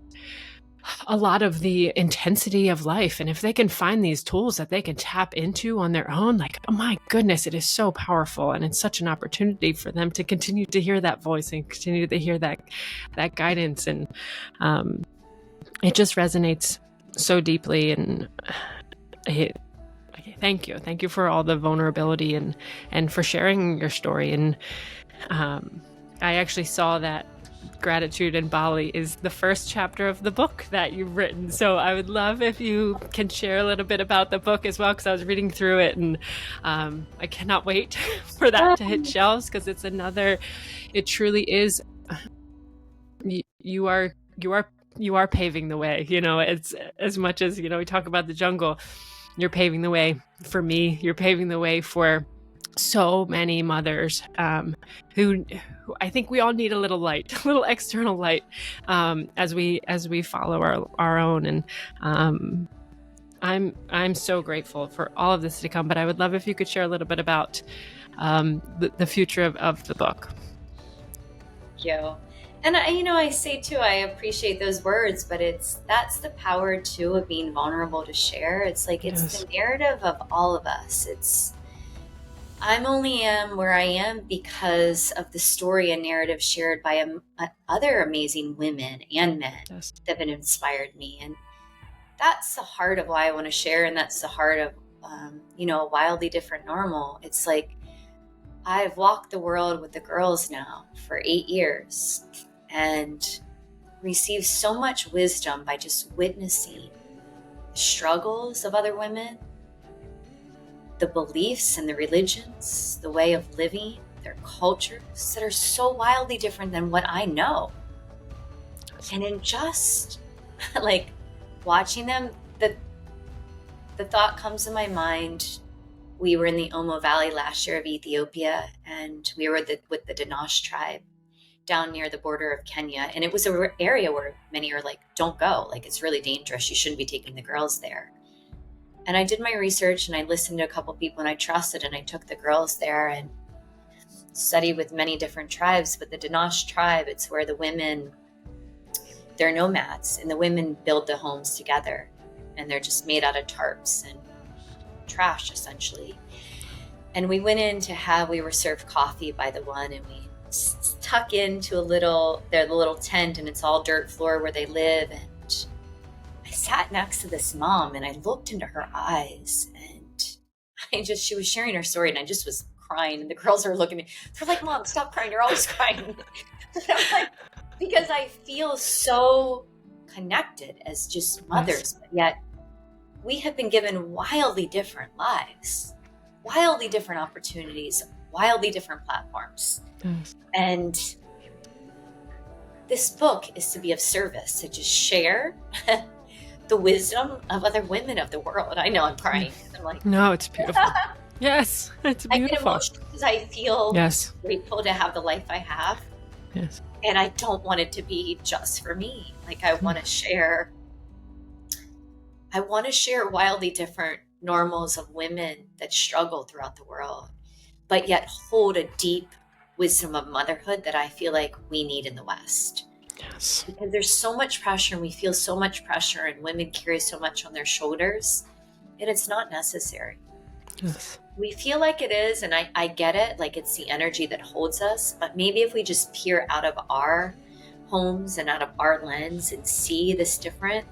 a lot of the intensity of life. And if they can find these tools that they can tap into on their own, like, oh my goodness, it is so powerful. And it's such an opportunity for them to continue to hear that voice and continue to hear that guidance. And it just resonates so deeply. And thank you. Thank you for all the vulnerability and for sharing your story. And I actually saw that Gratitude in Bali is the first chapter of the book that you've written. So I would love if you can share a little bit about the book as well, because I was reading through it and I cannot wait for that to hit shelves, because it truly is, you are paving the way, it's as much as, we talk about the jungle, you're paving the way for me, you're paving the way for so many mothers who I think we all need a little light, a little external light as we follow our own. And I'm so grateful for all of this to come. But I would love if you could share a little bit about the future of the book. Thank you. And I say too, I appreciate those words, but that's the power too of being vulnerable to share. It's like, it's the narrative of all of us. I'm only am where I am because of the story and narrative shared by other amazing women and men that have inspired me. And that's the heart of why I want to share. And that's the heart of, a wildly different normal. It's like, I've walked the world with the girls now for 8 years and received so much wisdom by just witnessing the struggles of other women, the beliefs and the religions, the way of living, their cultures that are so wildly different than what I know. And in just like watching them, the thought comes to my mind. We were in the Omo Valley last year of Ethiopia, and we were with the Dinesh tribe down near the border of Kenya. And it was an area where many are like, don't go. Like, it's really dangerous. You shouldn't be taking the girls there. And I did my research and I listened to a couple people and I trusted, and I took the girls there and studied with many different tribes. But the Dinesh tribe, it's where the women, they're nomads, and the women build the homes together, and they're just made out of tarps and trash essentially. And we went in we were served coffee by the one, and we tuck into the little tent, and it's all dirt floor where they live. And I sat next to this mom and I looked into her eyes, and she was sharing her story, and I just was crying, and the girls are looking at me. They're like, Mom, stop crying. You're always crying. And I'm like, because I feel so connected as just mothers, but yet we have been given wildly different lives, wildly different opportunities, wildly different platforms. Yes. And this book is to be of service, to just share the wisdom of other women of the world. I know I'm crying. I'm like, no, it's beautiful. Yes, it's beautiful. I get emotional because I feel grateful to have the life I have. Yes. And I don't want it to be just for me. Like, I want to share wildly different normals of women that struggle throughout the world, but yet hold a deep wisdom of motherhood that I feel like we need in the West. Yes. Because there's so much pressure, and we feel so much pressure, and women carry so much on their shoulders, and it's not necessary. Yes. We feel like it is, and I get it, like it's the energy that holds us, but maybe if we just peer out of our homes and out of our lens and see this different.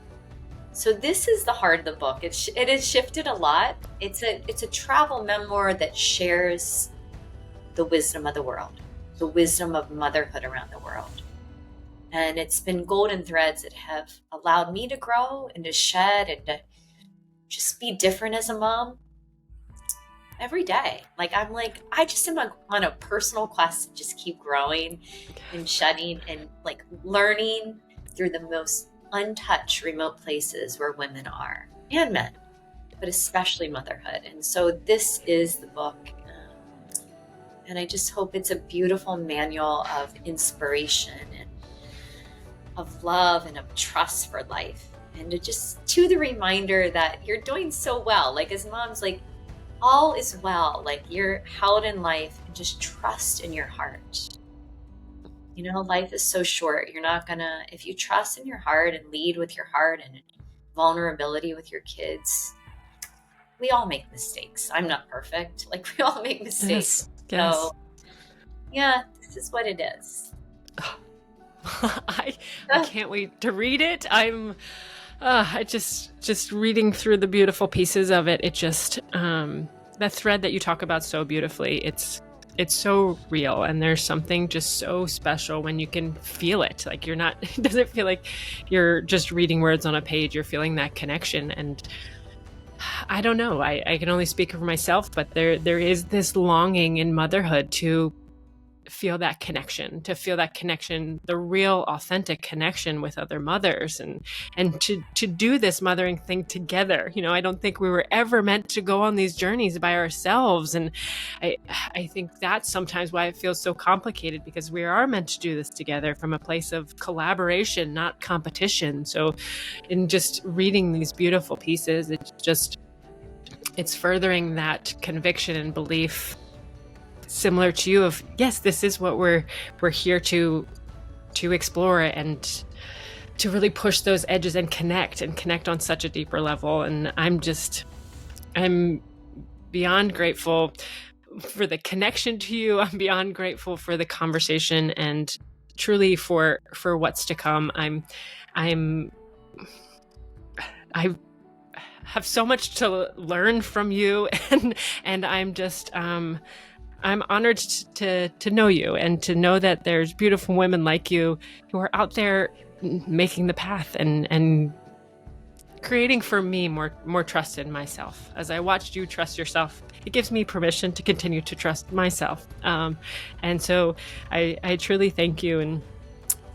So this is the heart of the book. It has shifted a lot. It's a travel memoir that shares the wisdom of the world, the wisdom of motherhood around the world. And it's been golden threads that have allowed me to grow and to shed and to just be different as a mom every day. I just am on a personal quest to just keep growing and shedding and like learning through the most untouched remote places where women are, and men, but especially motherhood. And so this is the book. And I just hope it's a beautiful manual of inspiration and of love and of trust for life. And to the reminder that you're doing so well. Like as moms, like all is well. Like you're held in life, and just trust in your heart. You know, life is so short. You're not gonna, if you trust in your heart and lead with your heart and vulnerability with your kids, we all make mistakes. I'm not perfect. Like we all make mistakes. Yes. So yeah, this is what it is. I can't wait to read it. I just reading through the beautiful pieces of it. It just, that thread that you talk about so beautifully, it's so real. And there's something just so special when you can feel it. Like you're not, it doesn't feel like you're just reading words on a page. You're feeling that connection. And I don't know, I can only speak for myself, but there is this longing in motherhood to feel that connection, the real authentic connection with other mothers, and to do this mothering thing together. You know, I don't think we were ever meant to go on these journeys by ourselves. And I think that's sometimes why it feels so complicated, because we are meant to do this together from a place of collaboration, not competition. So in just reading these beautiful pieces, it's furthering that conviction and belief, similar to you, of yes, this is what we're here to explore and to really push those edges and connect on such a deeper level. And I'm beyond grateful for the connection to you. I'm beyond grateful for the conversation, and truly for what's to come. I have so much to learn from you, and I'm just I'm honored to know you, and to know that there's beautiful women like you who are out there making the path and creating for me more trust in myself. As I watched you trust yourself, it gives me permission to continue to trust myself. And so I truly thank you. And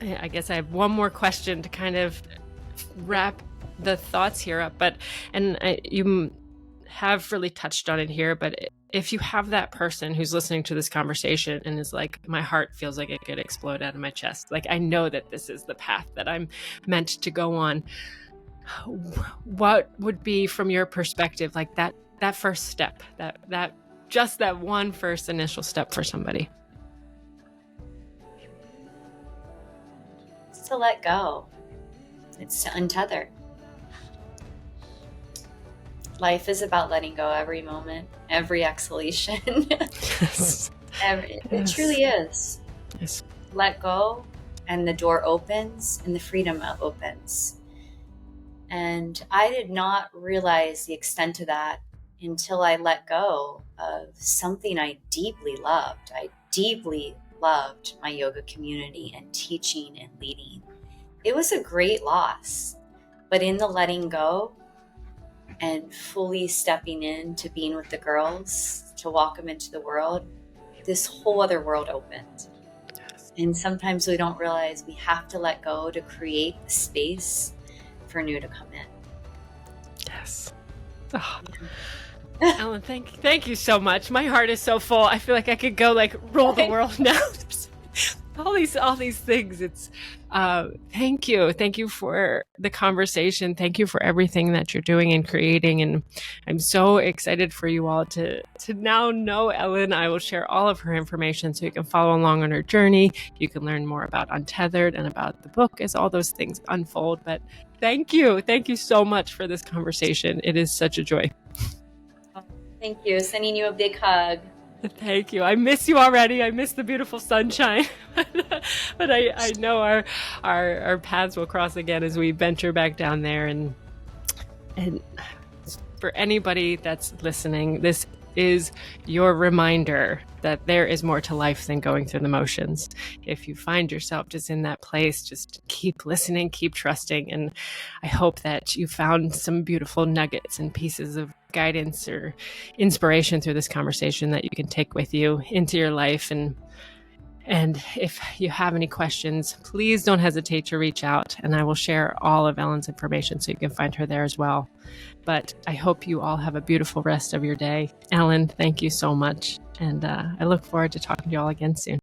I guess I have one more question to kind of wrap the thoughts here up, you have really touched on it here, but if you have that person who's listening to this conversation and is like, my heart feels like it could explode out of my chest, like I know that this is the path that I'm meant to go on, what would be, from your perspective, like that first step, that one first initial step for somebody? It's to let go. It's to untether. Life is about letting go every moment, every exhalation. Yes. It truly is. Yes. Let go, and the door opens, and the freedom opens. And I did not realize the extent of that until I let go of something I deeply loved. I deeply loved my yoga community and teaching and leading. It was a great loss, but in the letting go and fully stepping into being with the girls to walk them into the world, this whole other world opened. Yes. And sometimes we don't realize we have to let go to create the space for new to come in. Yes. Oh. Ellen, thank you so much. My heart is so full. I feel like I could go like rule the world now. all these things. It's thank you for the conversation. Thank you for everything that you're doing and creating, and I'm so excited for you all to now know Ellen. I will share all of her information so you can follow along on her journey. You can learn more about Untethered and about the book as all those things unfold. But thank you so much for this conversation. It is such a joy. Thank you. Sending you a big hug. Thank you. I miss you already. I miss the beautiful sunshine, but I know our paths will cross again as we venture back down there. And for anybody that's listening, this is your reminder that there is more to life than going through the motions. If you find yourself just in that place, just keep listening, keep trusting. And I hope that you found some beautiful nuggets and pieces of guidance or inspiration through this conversation that you can take with you into your life. And if you have any questions, please don't hesitate to reach out, and I will share all of Ellen's information so you can find her there as well. But I hope you all have a beautiful rest of your day. Ellen, thank you so much. And I look forward to talking to you all again soon.